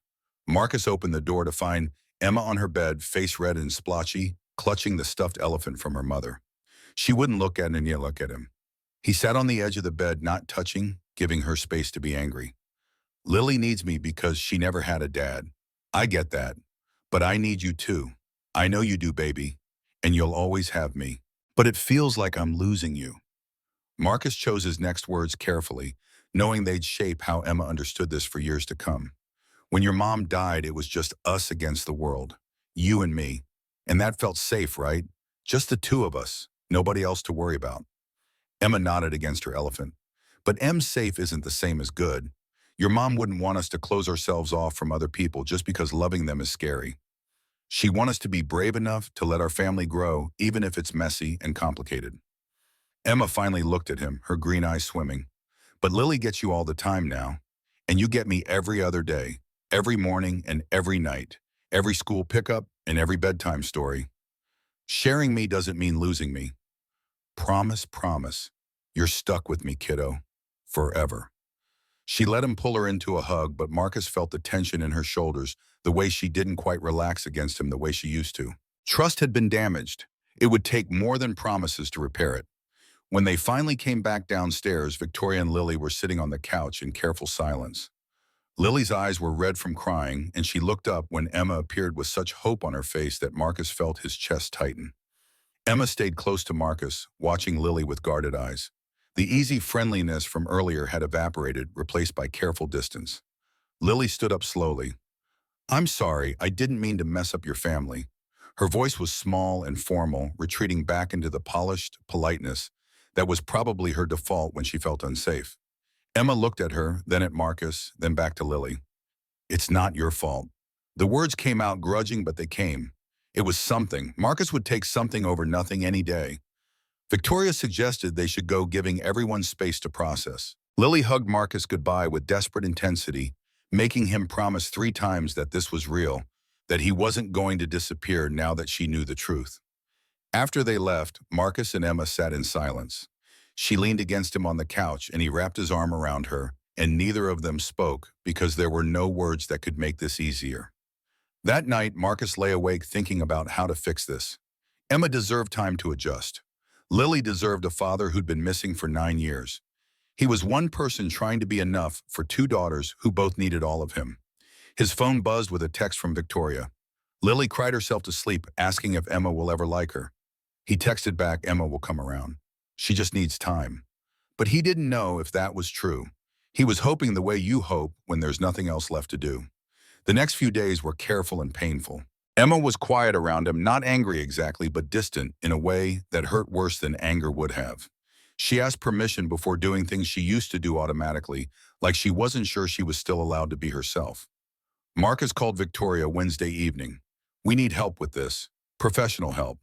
Marcus opened the door to find Emma on her bed, face red and splotchy, clutching the stuffed elephant from her mother. She wouldn't look at him and yet look at him. He sat on the edge of the bed, not touching, giving her space to be angry. Lily needs me because she never had a dad. I get that. But I need you too. I know you do, baby. And you'll always have me. But it feels like I'm losing you. Marcus chose his next words carefully, knowing they'd shape how Emma understood this for years to come. When your mom died, it was just us against the world. You and me. And that felt safe, right? Just the two of us. Nobody else to worry about. Emma nodded against her elephant. But safe isn't the same as good. Your mom wouldn't want us to close ourselves off from other people just because loving them is scary. She wants us to be brave enough to let our family grow, even if it's messy and complicated. Emma finally looked at him, her green eyes swimming. But Lily gets you all the time now, and you get me every other day, every morning and every night, every school pickup and every bedtime story. Sharing me doesn't mean losing me. Promise, promise. You're stuck with me, kiddo. Forever. She let him pull her into a hug, but Marcus felt the tension in her shoulders, the way she didn't quite relax against him the way she used to. Trust had been damaged. It would take more than promises to repair it. When they finally came back downstairs, Victoria and Lily were sitting on the couch in careful silence. Lily's eyes were red from crying, and she looked up when Emma appeared with such hope on her face that Marcus felt his chest tighten. Emma stayed close to Marcus, watching Lily with guarded eyes. The easy friendliness from earlier had evaporated, replaced by careful distance. Lily stood up slowly. "I'm sorry, I didn't mean to mess up your family." Her voice was small and formal, retreating back into the polished politeness that was probably her default when she felt unsafe. Emma looked at her, then at Marcus, then back to Lily. "It's not your fault." The words came out grudging, but they came. It was something. Marcus would take something over nothing any day. Victoria suggested they should go, giving everyone space to process. Lily hugged Marcus goodbye with desperate intensity, making him promise 3 times that this was real, that he wasn't going to disappear now that she knew the truth. After they left, Marcus and Emma sat in silence. She leaned against him on the couch, and he wrapped his arm around her, and neither of them spoke because there were no words that could make this easier. That night, Marcus lay awake thinking about how to fix this. Emma deserved time to adjust. Lily deserved a father who'd been missing for 9 years. He was one person trying to be enough for 2 daughters who both needed all of him. His phone buzzed with a text from Victoria. Lily cried herself to sleep, asking if Emma will ever like her. He texted back, "Emma will come around. She just needs time." But he didn't know if that was true. He was hoping the way you hope when there's nothing else left to do. The next few days were careful and painful. Emma was quiet around him, not angry exactly, but distant in a way that hurt worse than anger would have. She asked permission before doing things she used to do automatically, like she wasn't sure she was still allowed to be herself. Marcus called Victoria Wednesday evening. "We need help with this. Professional help."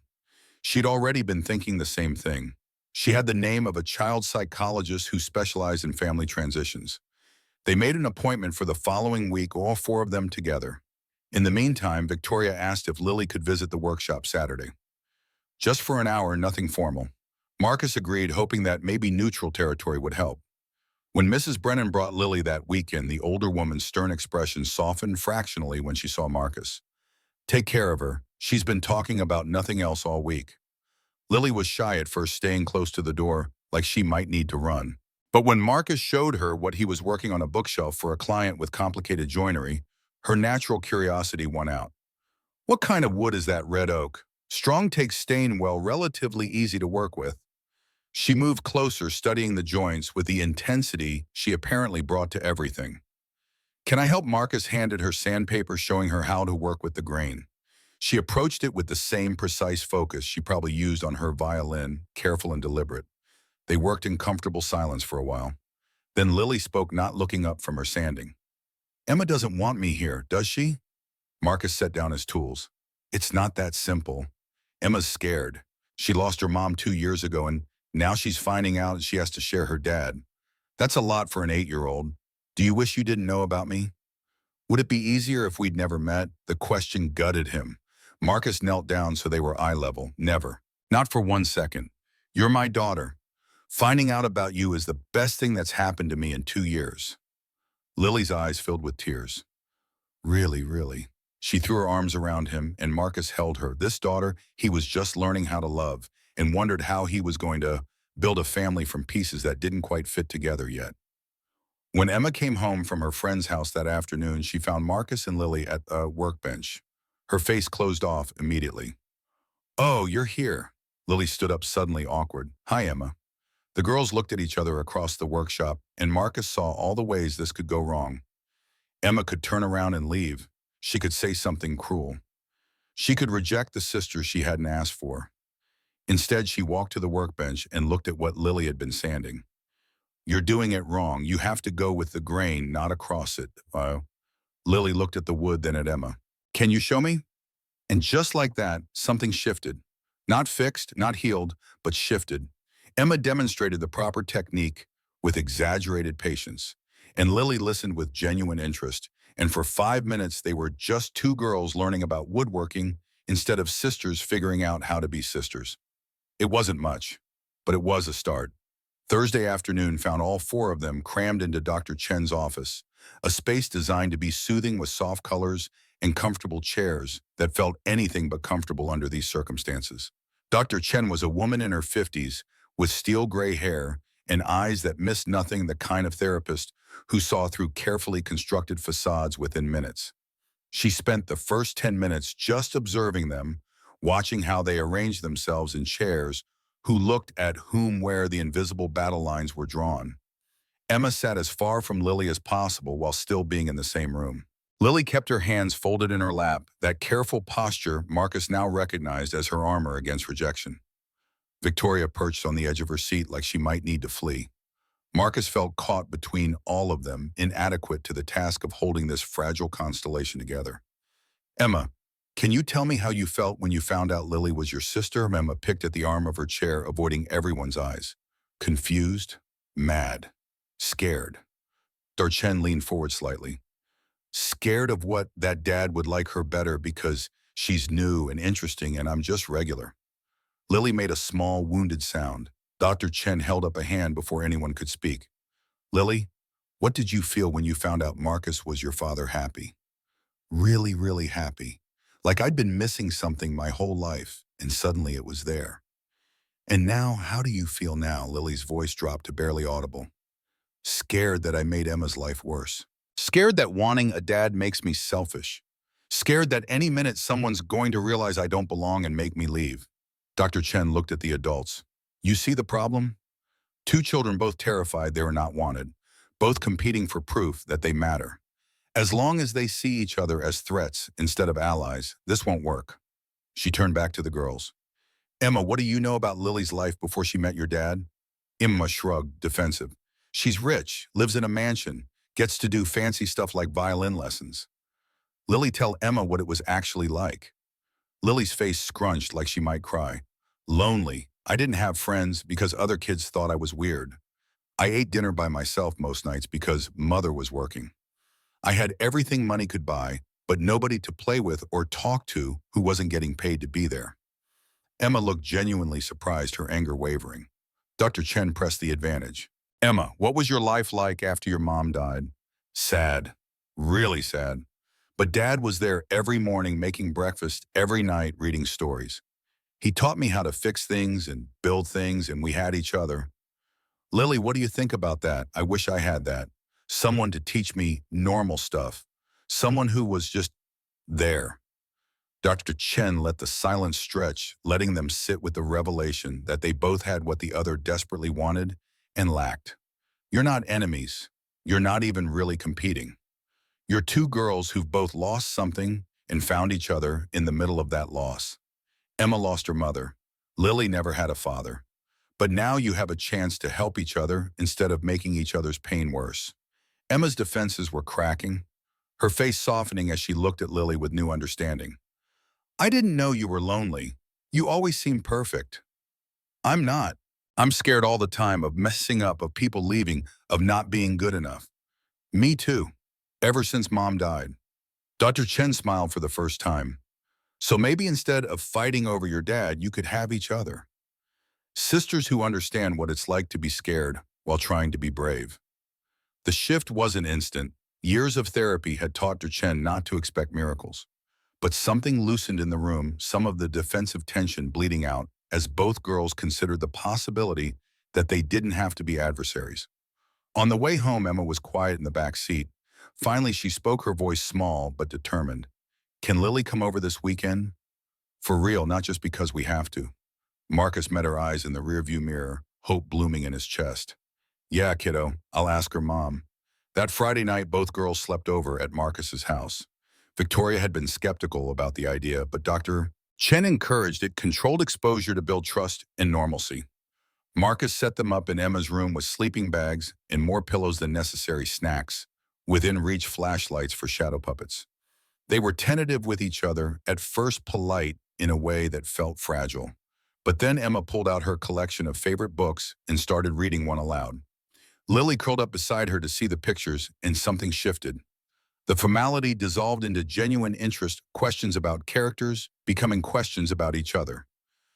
She'd already been thinking the same thing. She had the name of a child psychologist who specialized in family transitions. They made an appointment for the following week, all 4 of them together. In the meantime, Victoria asked if Lily could visit the workshop Saturday. Just for an hour, nothing formal. Marcus agreed, hoping that maybe neutral territory would help. When Mrs. Brennan brought Lily that weekend, the older woman's stern expression softened fractionally when she saw Marcus. "Take care of her. She's been talking about nothing else all week." Lily was shy at first, staying close to the door, like she might need to run. But when Marcus showed her what he was working on a bookshelf for a client with complicated joinery, her natural curiosity won out. "What kind of wood is that red oak? Strong, takes stain well, relatively easy to work with." She moved closer, studying the joints with the intensity she apparently brought to everything. "Can I help?" Marcus handed her sandpaper, showing her how to work with the grain. She approached it with the same precise focus she probably used on her violin, careful and deliberate. They worked in comfortable silence for a while. Then Lily spoke, not looking up from her sanding. "Emma doesn't want me here, does she?" Marcus set down his tools. "It's not that simple. Emma's scared. She lost her mom 2 years ago, and now she's finding out she has to share her dad. That's a lot for an 8-year-old. Do you wish you didn't know about me? Would it be easier if we'd never met?" The question gutted him. Marcus knelt down so they were eye level. "Never. Not for 1 second. You're my daughter. Finding out about you is the best thing that's happened to me in 2 years. Lily's eyes filled with tears. "Really, really." She threw her arms around him, and Marcus held her. This daughter he was just learning how to love, and wondered how he was going to build a family from pieces that didn't quite fit together yet. When Emma came home from her friend's house that afternoon, she found Marcus and Lily at a workbench. Her face closed off immediately. "Oh, you're here." Lily stood up suddenly, awkward. "Hi, Emma." The girls looked at each other across the workshop, and Marcus saw all the ways this could go wrong. Emma could turn around and leave. She could say something cruel. She could reject the sister she hadn't asked for. Instead, she walked to the workbench and looked at what Lily had been sanding. "You're doing it wrong. You have to go with the grain, not across it." Lily looked at the wood, then at Emma. "Can you show me?" And just like that, something shifted. Not fixed, not healed, but shifted. Emma demonstrated the proper technique with exaggerated patience, and Lily listened with genuine interest. And for 5 minutes, they were just two girls learning about woodworking instead of sisters figuring out how to be sisters. It wasn't much, but it was a start. Thursday afternoon found all four of them crammed into Dr. Chen's office, a space designed to be soothing with soft colors and comfortable chairs that felt anything but comfortable under these circumstances. Dr. Chen was a woman in her 50s with steel gray hair and eyes that missed nothing, the kind of therapist who saw through carefully constructed facades within minutes. She spent the first 10 minutes just observing them, watching how they arranged themselves in chairs, who looked at whom where the invisible battle lines were drawn. Emma sat as far from Lily as possible while still being in the same room. Lily kept her hands folded in her lap, that careful posture Marcus now recognized as her armor against rejection. Victoria perched on the edge of her seat like she might need to flee. Marcus felt caught between all of them, inadequate to the task of holding this fragile constellation together. Emma, can you tell me how you felt when you found out Lily was your sister? Emma picked at the arm of her chair, avoiding everyone's eyes. Confused, mad, scared. Darchen leaned forward slightly. Scared of what? That dad would like her better because she's new and interesting and I'm just regular. Lily made a small, wounded sound. Dr. Chen held up a hand before anyone could speak. Lily, what did you feel when you found out Marcus was your father? Happy. Really, really happy. Like I'd been missing something my whole life, and suddenly it was there. And now, how do you feel now? Lily's voice dropped to barely audible. Scared that I made Emma's life worse. Scared that wanting a dad makes me selfish. Scared that any minute someone's going to realize I don't belong and make me leave. Dr. Chen looked at the adults. You see the problem? Two children both terrified they were not wanted, both competing for proof that they matter. As long as they see each other as threats instead of allies, this won't work. She turned back to the girls. Emma, what do you know about Lily's life before she met your dad? Emma shrugged, defensive. She's rich, lives in a mansion, gets to do fancy stuff like violin lessons. Lily, tell Emma what it was actually like. Lily's face scrunched like she might cry. Lonely. I didn't have friends because other kids thought I was weird. I ate dinner by myself most nights because mother was working. I had everything money could buy, but nobody to play with or talk to who wasn't getting paid to be there. Emma looked genuinely surprised, her anger wavering. Dr. Chen pressed the advantage. Emma, what was your life like after your mom died? Sad. Really sad. But Dad was there every morning making breakfast, every night reading stories. He taught me how to fix things and build things, and we had each other. Lily, what do you think about that? I wish I had that. Someone to teach me normal stuff. Someone who was just there. Dr. Chen let the silence stretch, letting them sit with the revelation that they both had what the other desperately wanted and lacked. You're not enemies. You're not even really competing. You're two girls who've both lost something and found each other in the middle of that loss. Emma lost her mother. Lily never had a father. But now you have a chance to help each other instead of making each other's pain worse. Emma's defenses were cracking, her face softening as she looked at Lily with new understanding. I didn't know you were lonely. You always seem perfect. I'm not. I'm scared all the time of messing up, of people leaving, of not being good enough. Me too. Ever since Mom died. Dr. Chen smiled for the first time. So maybe instead of fighting over your dad, you could have each other. Sisters who understand what it's like to be scared while trying to be brave. The shift wasn't instant. Years of therapy had taught Chen not to expect miracles. But something loosened in the room, some of the defensive tension bleeding out, as both girls considered the possibility that they didn't have to be adversaries. On the way home, Emma was quiet in the back seat. Finally, she spoke, her voice small but determined. Can Lily come over this weekend? For real, not just because we have to. Marcus met her eyes in the rearview mirror, hope blooming in his chest. Yeah, kiddo, I'll ask her mom. That Friday night, both girls slept over at Marcus's house. Victoria had been skeptical about the idea, but Dr. Chen encouraged it, controlled exposure to build trust and normalcy. Marcus set them up in Emma's room with sleeping bags and more pillows than necessary snacks, within reach flashlights for shadow puppets. They were tentative with each other, at first polite in a way that felt fragile. But then Emma pulled out her collection of favorite books and started reading one aloud. Lily curled up beside her to see the pictures, and something shifted. The formality dissolved into genuine interest, questions about characters, becoming questions about each other.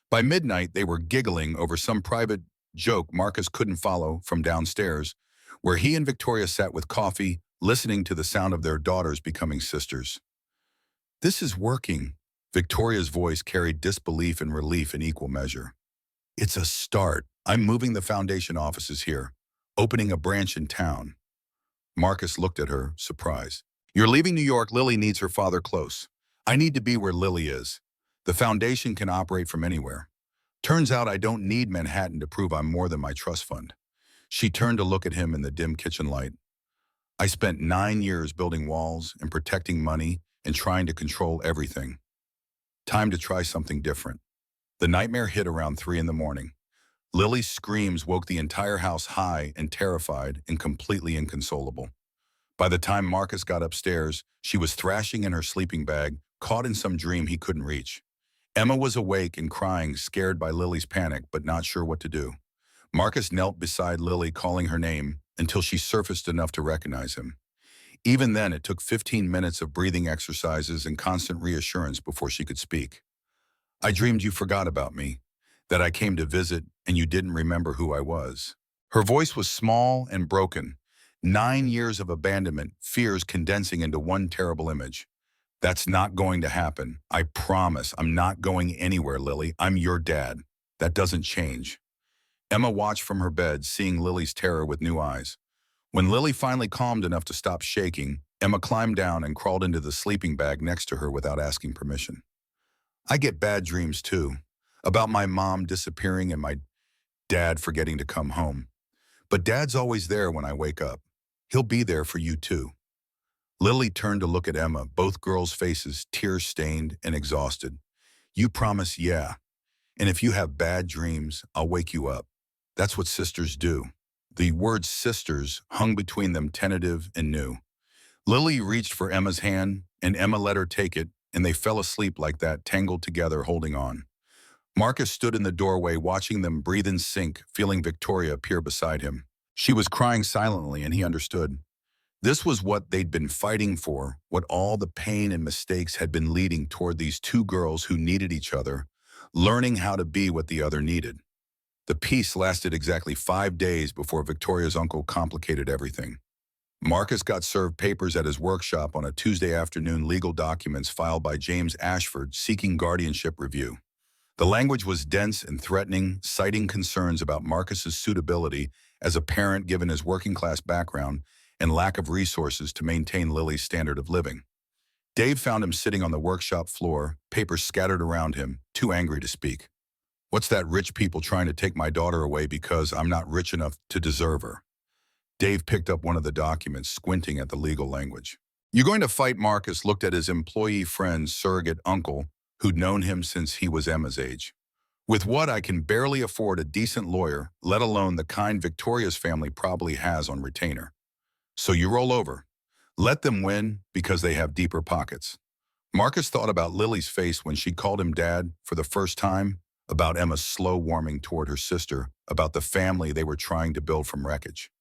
By midnight, they were giggling over some private joke Marcus couldn't follow from downstairs, where he and Victoria sat with coffee, listening to the sound of their daughters becoming sisters. This is working. Victoria's voice carried disbelief and relief in equal measure. It's a start. I'm moving the foundation offices here, opening a branch in town. Marcus looked at her, surprised. You're leaving New York. Lily needs her father close. I need to be where Lily is. The foundation can operate from anywhere. Turns out I don't need Manhattan to prove I'm more than my trust fund. She turned to look at him in the dim kitchen light. I spent 9 years building walls and protecting money and trying to control everything. Time to try something different. The nightmare hit around 3 in the morning. Lily's screams woke the entire house high and terrified and completely inconsolable. By the time Marcus got upstairs, she was thrashing in her sleeping bag, caught in some dream he couldn't reach. Emma was awake and crying, scared by Lily's panic, but not sure what to do. Marcus knelt beside Lily, calling her name, until she surfaced enough to recognize him. Even then, it took 15 minutes of breathing exercises and constant reassurance before she could speak. I dreamed you forgot about me, that I came to visit and you didn't remember who I was. Her voice was small and broken. 9 years of abandonment, fears condensing into one terrible image. That's not going to happen. I promise. I'm not going anywhere, Lily. I'm your dad. That doesn't change. Emma watched from her bed, seeing Lily's terror with new eyes. When Lily finally calmed enough to stop shaking, Emma climbed down and crawled into the sleeping bag next to her without asking permission. I get bad dreams too, about my mom disappearing and my dad forgetting to come home. But Dad's always there when I wake up. He'll be there for you too. Lily turned to look at Emma, both girls' faces tear-stained and exhausted. You promise, yeah. And if you have bad dreams, I'll wake you up. That's what sisters do. The word sisters hung between them, tentative and new. Lily reached for Emma's hand, and Emma let her take it, and they fell asleep like that, tangled together, holding on. Marcus stood in the doorway, watching them breathe in sync, feeling Victoria appear beside him. She was crying silently, and he understood. This was what they'd been fighting for, what all the pain and mistakes had been leading toward these two girls who needed each other, learning how to be what the other needed. The peace lasted exactly 5 days before Victoria's uncle complicated everything. Marcus got served papers at his workshop on a Tuesday afternoon, legal documents filed by James Ashford seeking guardianship review. The language was dense and threatening, citing concerns about Marcus's suitability as a parent given his working-class background and lack of resources to maintain Lily's standard of living. Dave found him sitting on the workshop floor, papers scattered around him, too angry to speak. What's that rich people trying to take my daughter away because I'm not rich enough to deserve her? Dave picked up one of the documents, squinting at the legal language. You going to fight? Marcus looked at his employee friend's surrogate uncle, who'd known him since he was Emma's age. With what, I can barely afford a decent lawyer, let alone the kind Victoria's family probably has on retainer. So you roll over. Let them win because they have deeper pockets. Marcus thought about Lily's face when she called him dad for the first time, about Emma's slow warming toward her sister, about the family they were trying to build from wreckage.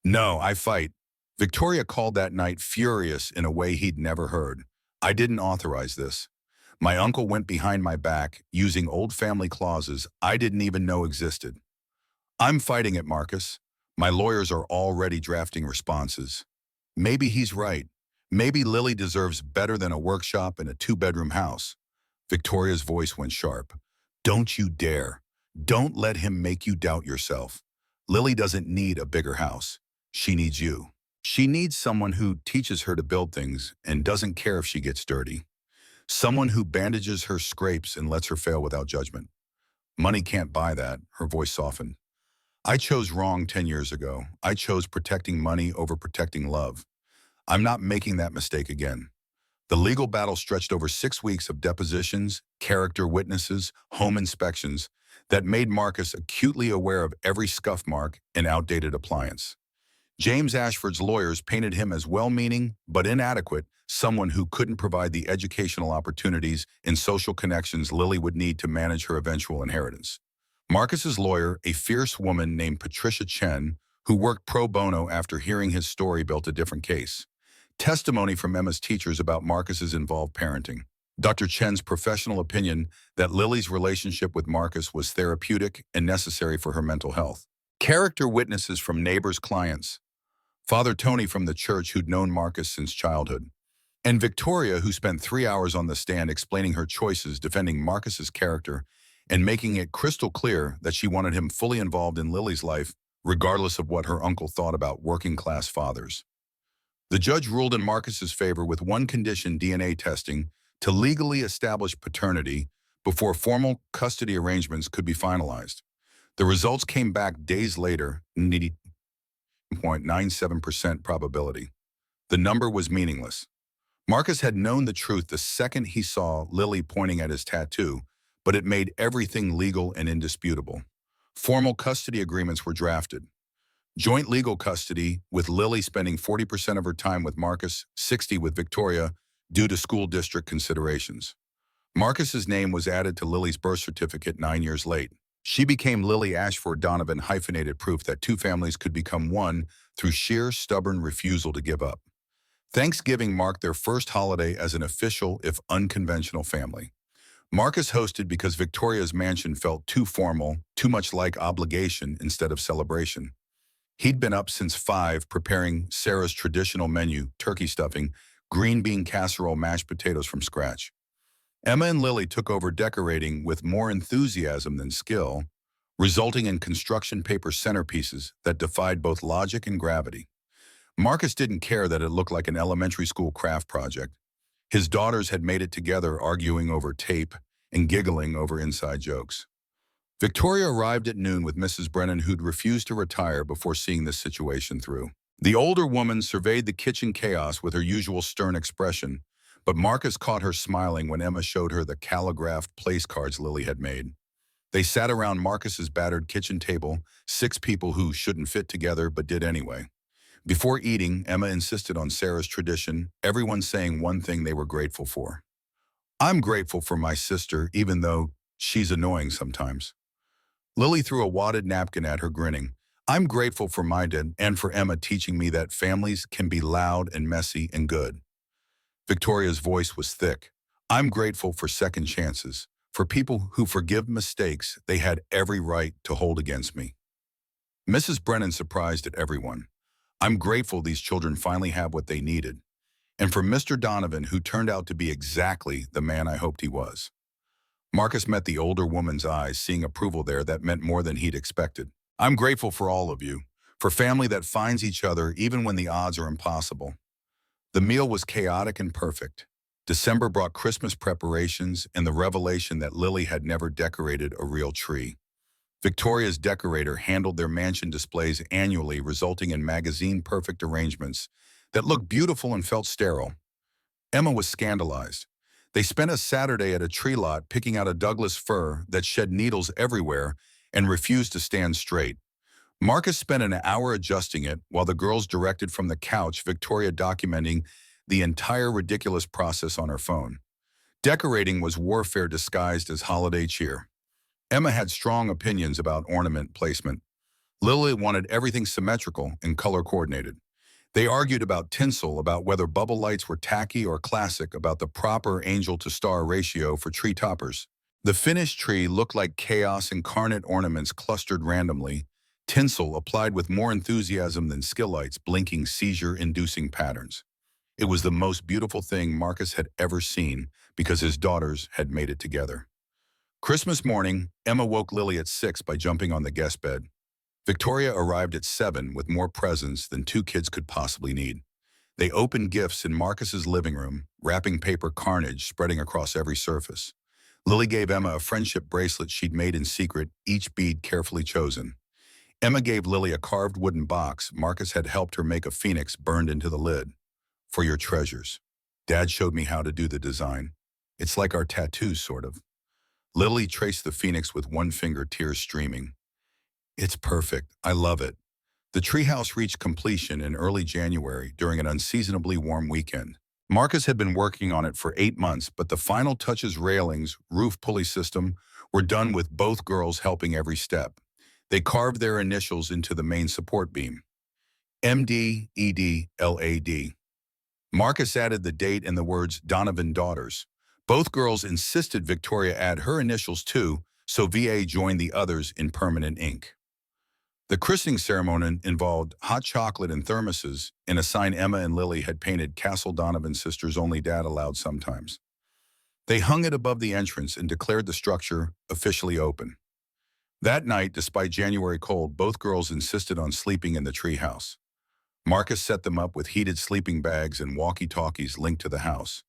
No, I fight. Victoria called that night, furious in a way he'd never heard. I didn't authorize this. My uncle went behind my back, using old family clauses I didn't even know existed. I'm fighting it, Marcus. My lawyers are already drafting responses. Maybe he's right. Maybe Lily deserves better than a workshop and a 2-bedroom house. Victoria's voice went sharp. Don't you dare. Don't let him make you doubt yourself. Lily doesn't need a bigger house. She needs you. She needs someone who teaches her to build things and doesn't care if she gets dirty. Someone who bandages her scrapes and lets her fail without judgment. Money can't buy that, her voice softened. I chose wrong 10 years ago. I chose protecting money over protecting love. I'm not making that mistake again. The legal battle stretched over 6 weeks of depositions, character witnesses, home inspections that made Marcus acutely aware of every scuff mark and outdated appliance. James Ashford's lawyers painted him as well-meaning but inadequate, someone who couldn't provide the educational opportunities and social connections Lily would need to manage her eventual inheritance. Marcus's lawyer, a fierce woman named Patricia Chen, who worked pro bono after hearing his story, built a different case. Testimony from Emma's teachers about Marcus's involved parenting. Dr. Chen's professional opinion that Lily's relationship with Marcus was therapeutic and necessary for her mental health. Character witnesses from neighbors' clients. Father Tony from the church who'd known Marcus since childhood. And Victoria, who spent 3 hours on the stand explaining her choices, defending Marcus's character, and making it crystal clear that she wanted him fully involved in Lily's life, regardless of what her uncle thought about working-class fathers. The judge ruled in Marcus's favor with one condition: DNA testing, to legally establish paternity before formal custody arrangements could be finalized. The results came back days later, 0.97% probability. The number was meaningless. Marcus had known the truth the second he saw Lily pointing at his tattoo, but it made everything legal and indisputable. Formal custody agreements were drafted. Joint legal custody, with Lily spending 40% of her time with Marcus, 60% with Victoria, due to school district considerations. Marcus's name was added to Lily's birth certificate 9 years late. She became Lily Ashford Donovan, hyphenated proof that two families could become one through sheer stubborn refusal to give up. Thanksgiving marked their first holiday as an official, if unconventional, family. Marcus hosted because Victoria's mansion felt too formal, too much like obligation instead of celebration. He'd been up since 5 preparing Sarah's traditional menu, turkey stuffing, green bean casserole, mashed potatoes from scratch. Emma and Lily took over decorating with more enthusiasm than skill, resulting in construction paper centerpieces that defied both logic and gravity. Marcus didn't care that it looked like an elementary school craft project. His daughters had made it together, arguing over tape and giggling over inside jokes. Victoria arrived at noon with Mrs. Brennan, who'd refused to retire before seeing this situation through. The older woman surveyed the kitchen chaos with her usual stern expression, but Marcus caught her smiling when Emma showed her the calligraphed place cards Lily had made. They sat around Marcus's battered kitchen table, 6 people who shouldn't fit together but did anyway. Before eating, Emma insisted on Sarah's tradition, everyone saying one thing they were grateful for. "I'm grateful for my sister, even though she's annoying sometimes." Lily threw a wadded napkin at her, grinning. "I'm grateful for my dad and for Emma teaching me that families can be loud and messy and good." Victoria's voice was thick. "I'm grateful for second chances, for people who forgive mistakes they had every right to hold against me." Mrs. Brennan surprised at everyone. "I'm grateful these children finally have what they needed. And for Mr. Donovan, who turned out to be exactly the man I hoped he was." Marcus met the older woman's eyes, seeing approval there that meant more than he'd expected. "I'm grateful for all of you, for family that finds each other even when the odds are impossible." The meal was chaotic and perfect. December brought Christmas preparations and the revelation that Lily had never decorated a real tree. Victoria's decorator handled their mansion displays annually, resulting in magazine-perfect arrangements that looked beautiful and felt sterile. Emma was scandalized. They spent a Saturday at a tree lot picking out a Douglas fir that shed needles everywhere and refused to stand straight. Marcus spent an hour adjusting it while the girls directed from the couch, Victoria documenting the entire ridiculous process on her phone. Decorating was warfare disguised as holiday cheer. Emma had strong opinions about ornament placement. Lily wanted everything symmetrical and color coordinated. They argued about tinsel, about whether bubble lights were tacky or classic, about the proper angel-to-star ratio for tree toppers. The finished tree looked like chaos incarnate, ornaments clustered randomly, tinsel applied with more enthusiasm than skill lights, blinking seizure-inducing patterns. It was the most beautiful thing Marcus had ever seen because his daughters had made it together. Christmas morning, Emma woke Lily at 6 by jumping on the guest bed. Victoria arrived at 7 with more presents than 2 kids could possibly need. They opened gifts in Marcus's living room, wrapping paper carnage spreading across every surface. Lily gave Emma a friendship bracelet she'd made in secret, each bead carefully chosen. Emma gave Lily a carved wooden box Marcus had helped her make a phoenix burned into the lid. "For your treasures. Dad showed me how to do the design. It's like our tattoos, sort of." Lily traced the phoenix with one finger, tears streaming. "It's perfect. I love it." The treehouse reached completion in early January during an unseasonably warm weekend. Marcus had been working on it for 8 months, but the final touches, railings, roof pulley system, were done with both girls helping every step. They carved their initials into the main support beam. MDEDLAD. Marcus added the date and the words Donovan Daughters. Both girls insisted Victoria add her initials too, so VA joined the others in permanent ink. The christening ceremony involved hot chocolate and thermoses, and a sign Emma and Lily had painted Castle Donovan Sisters Only Dad Allowed Sometimes. They hung it above the entrance and declared the structure officially open. That night, despite January cold, both girls insisted on sleeping in the treehouse. Marcus set them up with heated sleeping bags and walkie-talkies linked to the house.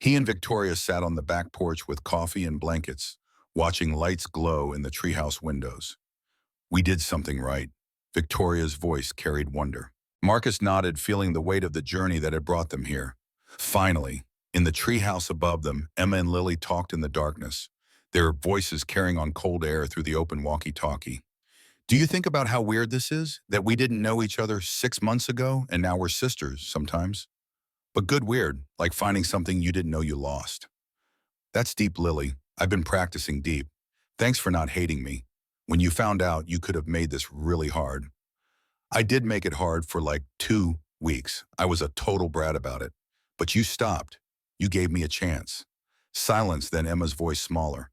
He and Victoria sat on the back porch with coffee and blankets, watching lights glow in the treehouse windows. "We did something right." Victoria's voice carried wonder. Marcus nodded, feeling the weight of the journey that had brought them here. Finally, in the treehouse above them, Emma and Lily talked in the darkness, their voices carrying on cold air through the open walkie-talkie. "Do you think about how weird this is? That we didn't know each other 6 months ago and now we're sisters sometimes? But good weird, like finding something you didn't know you lost." "That's deep, Lily. I've been practicing deep. Thanks for not hating me. When you found out, you could have made this really hard." "I did make it hard for like 2 weeks. I was a total brat about it. But you stopped. You gave me a chance." Silence, then Emma's voice smaller.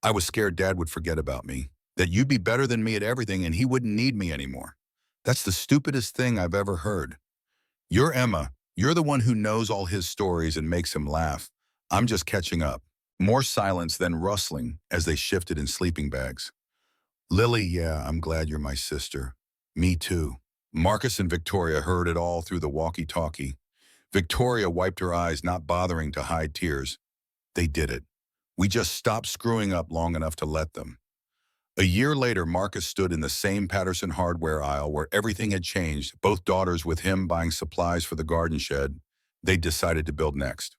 "I was scared Dad would forget about me, that you'd be better than me at everything and he wouldn't need me anymore. That's the stupidest thing I've ever heard. You're Emma. You're the one who knows all his stories and makes him laugh. I'm just catching up." More silence, then rustling as they shifted in sleeping bags. "Lily, yeah, I'm glad you're my sister." "Me too." Marcus and Victoria heard it all through the walkie-talkie. Victoria wiped her eyes, not bothering to hide tears. "They did it. We just stopped screwing up long enough to let them." A year later, Marcus stood in the same Patterson hardware aisle where everything had changed, both daughters with him buying supplies for the garden shed they decided to build next.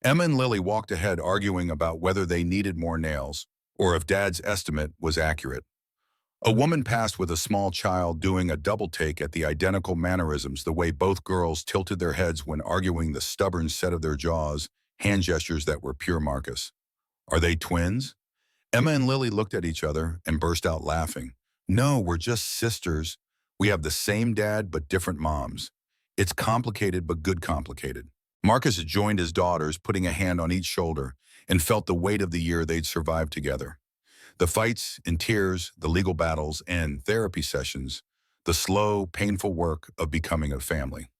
Emma and Lily walked ahead, arguing about whether they needed more nails or if Dad's estimate was accurate. A woman passed with a small child, doing a double take at the identical mannerisms, the way both girls tilted their heads when arguing, the stubborn set of their jaws, hand gestures that were pure Marcus. "Are they twins?" Emma and Lily looked at each other and burst out laughing. "No, we're just sisters. We have the same dad but different moms. It's complicated but good complicated." Marcus joined his daughters, putting a hand on each shoulder, and felt the weight of the year they'd survived together. The fights and tears, the legal battles and therapy sessions, the slow, painful work of becoming a family.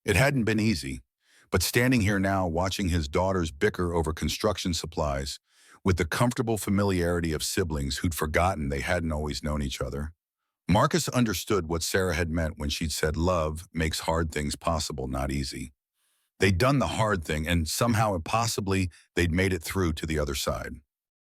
It hadn't been easy, but standing here now, watching his daughters bicker over construction supplies, with the comfortable familiarity of siblings who'd forgotten they hadn't always known each other, Marcus understood what Sarah had meant when she'd said love makes hard things possible, not easy. They'd done the hard thing, and somehow, impossibly, they'd made it through to the other side.